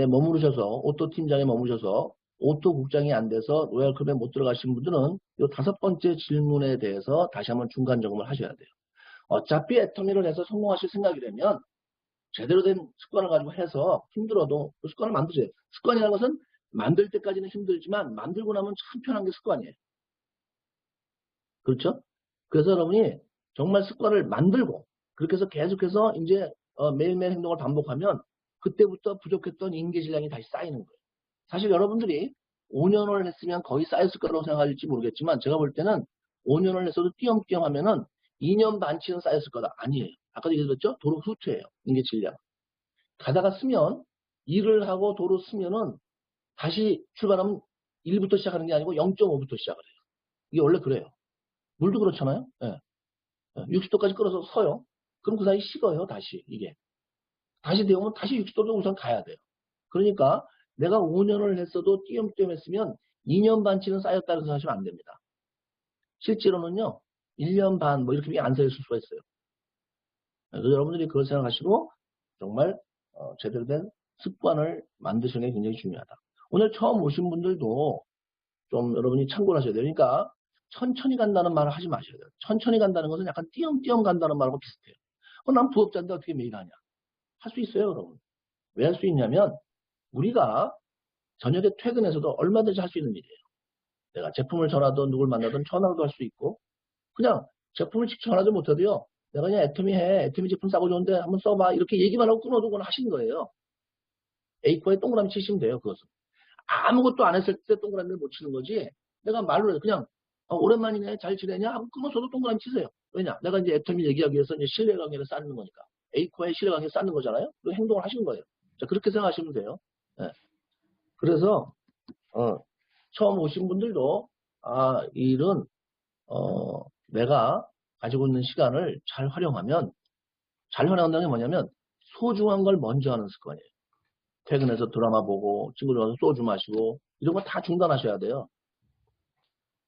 머무르셔서, 오토 팀장에 머무르셔서, 오토 국장이 안 돼서 로얄클럽에 못 들어가신 분들은 이 다섯 번째 질문에 대해서 다시 한번 중간 점검을 하셔야 돼요. 어차피 애터미를 해서 성공하실 생각이라면 제대로 된 습관을 가지고 해서 힘들어도 그 습관을 만드세요. 습관이라는 것은 만들 때까지는 힘들지만 만들고 나면 참 편한 게 습관이에요. 그렇죠? 그래서 여러분이 정말 습관을 만들고 그렇게 해서 계속해서 이제 매일매일 행동을 반복하면 그때부터 부족했던 인계질량이 다시 쌓이는 거예요. 사실 여러분들이 5년을 했으면 거의 쌓였을 거라고 생각할지 모르겠지만 제가 볼 때는 5년을 했어도 띄엄띄엄 하면은 2년 반치는 쌓였을 거다. 아니에요. 아까도 얘기했죠? 도로 후퇴예요. 인계질량. 가다가 쓰면 일을 하고 도로 쓰면은 다시 출발하면 1부터 시작하는 게 아니고 0.5부터 시작을 해요. 이게 원래 그래요. 물도 그렇잖아요. 예. 60도까지 끓어서 서요. 그럼 그 사이 식어요. 다시 이게. 다시 데우면 다시 60도로 우선 가야 돼요. 그러니까 내가 5년을 했어도 띄엄띄엄 했으면 2년 반치는 쌓였다고 생각하시면 안 됩니다. 실제로는요. 1년 반 뭐 이렇게 안 쌓였을 수가 있어요. 그래서 여러분들이 그걸 생각하시고 정말 제대로 된 습관을 만드시는 게 굉장히 중요하다. 오늘 처음 오신 분들도 좀 여러분이 참고를 하셔야 돼요. 그러니까 천천히 간다는 말을 하지 마셔야 돼요. 천천히 간다는 것은 약간 띄엄띄엄 간다는 말하고 비슷해요. 난 부업자인데 어떻게 매일 하냐? 할 수 있어요, 여러분. 왜 할 수 있냐면 우리가 저녁에 퇴근해서도 얼마든지 할 수 있는 일이에요. 내가 제품을 전하든 누굴 만나든 전화도 할 수 있고 그냥 제품을 직접 전하지 못해도요. 내가 그냥 애터미 해. 애터미 제품 싸고 좋은데 한번 써봐. 이렇게 얘기만 하고 끊어두거나 하시는 거예요. A4에 동그라미 치시면 돼요. 그것은. 아무것도 안 했을 때 동그라미를 못 치는 거지. 내가 말로 해서 그냥 오랜만이네. 잘 지내냐? 하고 끊어서도 동그라미 치세요. 왜냐? 내가 이제 애터미 얘기하기 위해서 이제 신뢰관계를 쌓는 거니까. A4에 신뢰관계 쌓는 거잖아요. 그 행동을 하시는 거예요. 자, 그렇게 생각하시면 돼요. 네. 그래서 처음 오신 분들도 이 일은 내가 가지고 있는 시간을 잘 활용한다는 게 뭐냐면 소중한 걸 먼저 하는 습관이에요. 퇴근해서 드라마 보고 친구들 와서 소주 마시고 이런 거 다 중단하셔야 돼요.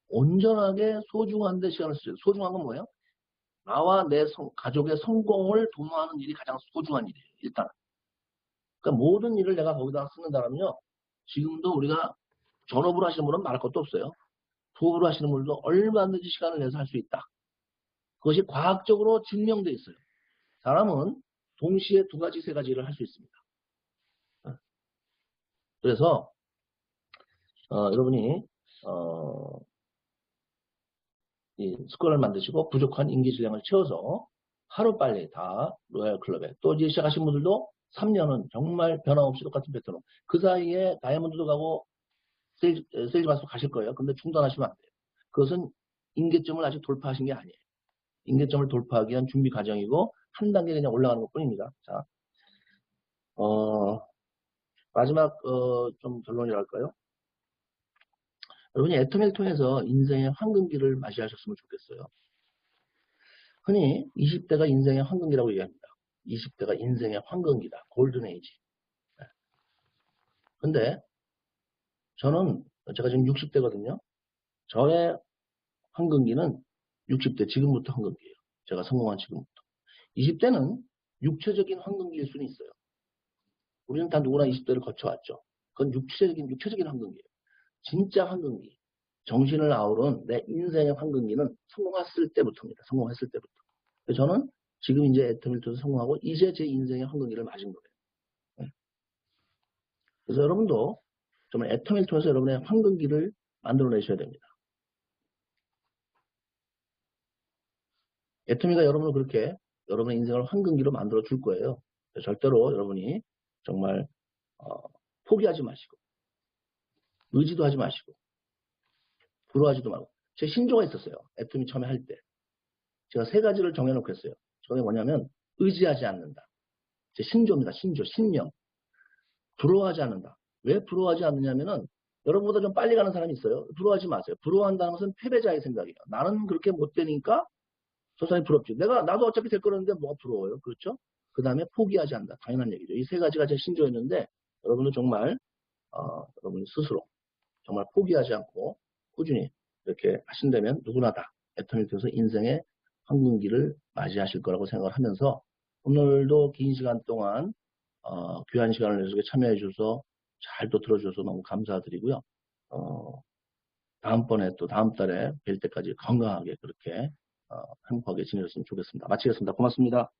온전하게 소중한 데 시간을 쓰세요. 소중한 건 뭐예요? 나와 내 가족의 성공을 도모하는 일이 가장 소중한 일이에요. 일단. 그러니까 모든 일을 내가 거기다 쓰는다면요. 지금도 우리가 전업으로 하시는 분은 말할 것도 없어요. 부업으로 하시는 분들도 얼마든지 시간을 내서 할 수 있다. 그것이 과학적으로 증명되어 있어요. 사람은 동시에 두 가지, 세 가지 일을 할 수 있습니다. 그래서 여러분이 이 습관을 만드시고 부족한 인기질량을 채워서 하루빨리 다 로얄클럽에 또 이제 시작하신 분들도 3년은 정말 변함없이 똑같은 패턴으로 그 사이에 다이아몬드도 가고 세일즈 마스터 가실 거예요. 근데 중단하시면 안 돼요. 그것은 인계점을 아직 돌파하신 게 아니에요. 인계점을 돌파하기 위한 준비 과정이고 한 단계 그냥 올라가는 것 뿐입니다. 자, 마지막 좀 결론이랄까요? 여러분이 애터미를 통해서 인생의 황금기를 맞이하셨으면 좋겠어요. 흔히 20대가 인생의 황금기라고 얘기합니다. 20대가 인생의 황금기다. 골든 에이지. 근데 저는 제가 지금 60대거든요. 저의 황금기는 60대 지금부터 황금기예요. 제가 성공한 지금부터. 20대는 육체적인 황금기일 수는 있어요. 우리는 다 누구나 20대를 거쳐왔죠. 그건 육체적인 황금기예요. 진짜 황금기. 정신을 아우른 내 인생의 황금기는 성공했을 때부터입니다. 성공했을 때부터. 저는 지금 이제 애터미를 통해서 성공하고 이제 제 인생의 황금기를 맞은 거예요. 네. 그래서 여러분도 정말 애터미를 통해서 여러분의 황금기를 만들어내셔야 됩니다. 애터미가 여러분을 그렇게 여러분의 인생을 황금기로 만들어 줄 거예요. 절대로 여러분이 정말 포기하지 마시고 의지도 하지 마시고 부러워하지도 말고 제 신조가 있었어요. 애터미 처음에 할 때 제가 세 가지를 정해놓고 했어요. 저게 뭐냐면 의지하지 않는다. 제 신조입니다. 신조, 신명. 부러워하지 않는다. 왜 부러워하지 않느냐면은 여러분보다 좀 빨리 가는 사람이 있어요. 부러워하지 마세요. 부러워한다는 것은 패배자의 생각이에요. 나는 그렇게 못 되니까 저 사람이 부럽지. 나도 어차피 될 거는데 뭐가 부러워요. 그렇죠? 그 다음에 포기하지 않는다. 당연한 얘기죠. 이 세 가지가 제 신조였는데 여러분은 정말 여러분 스스로 정말 포기하지 않고 꾸준히 이렇게 하신다면 누구나 다 애터미 돼서 인생의 황금기를 맞이하실 거라고 생각을 하면서 오늘도 긴 시간 동안 귀한 시간을 내서 참여해 주셔서 잘 또 들어주셔서 너무 감사드리고요. 다음번에 또 다음 달에 뵐 때까지 건강하게 그렇게 행복하게 지내셨으면 좋겠습니다. 마치겠습니다. 고맙습니다.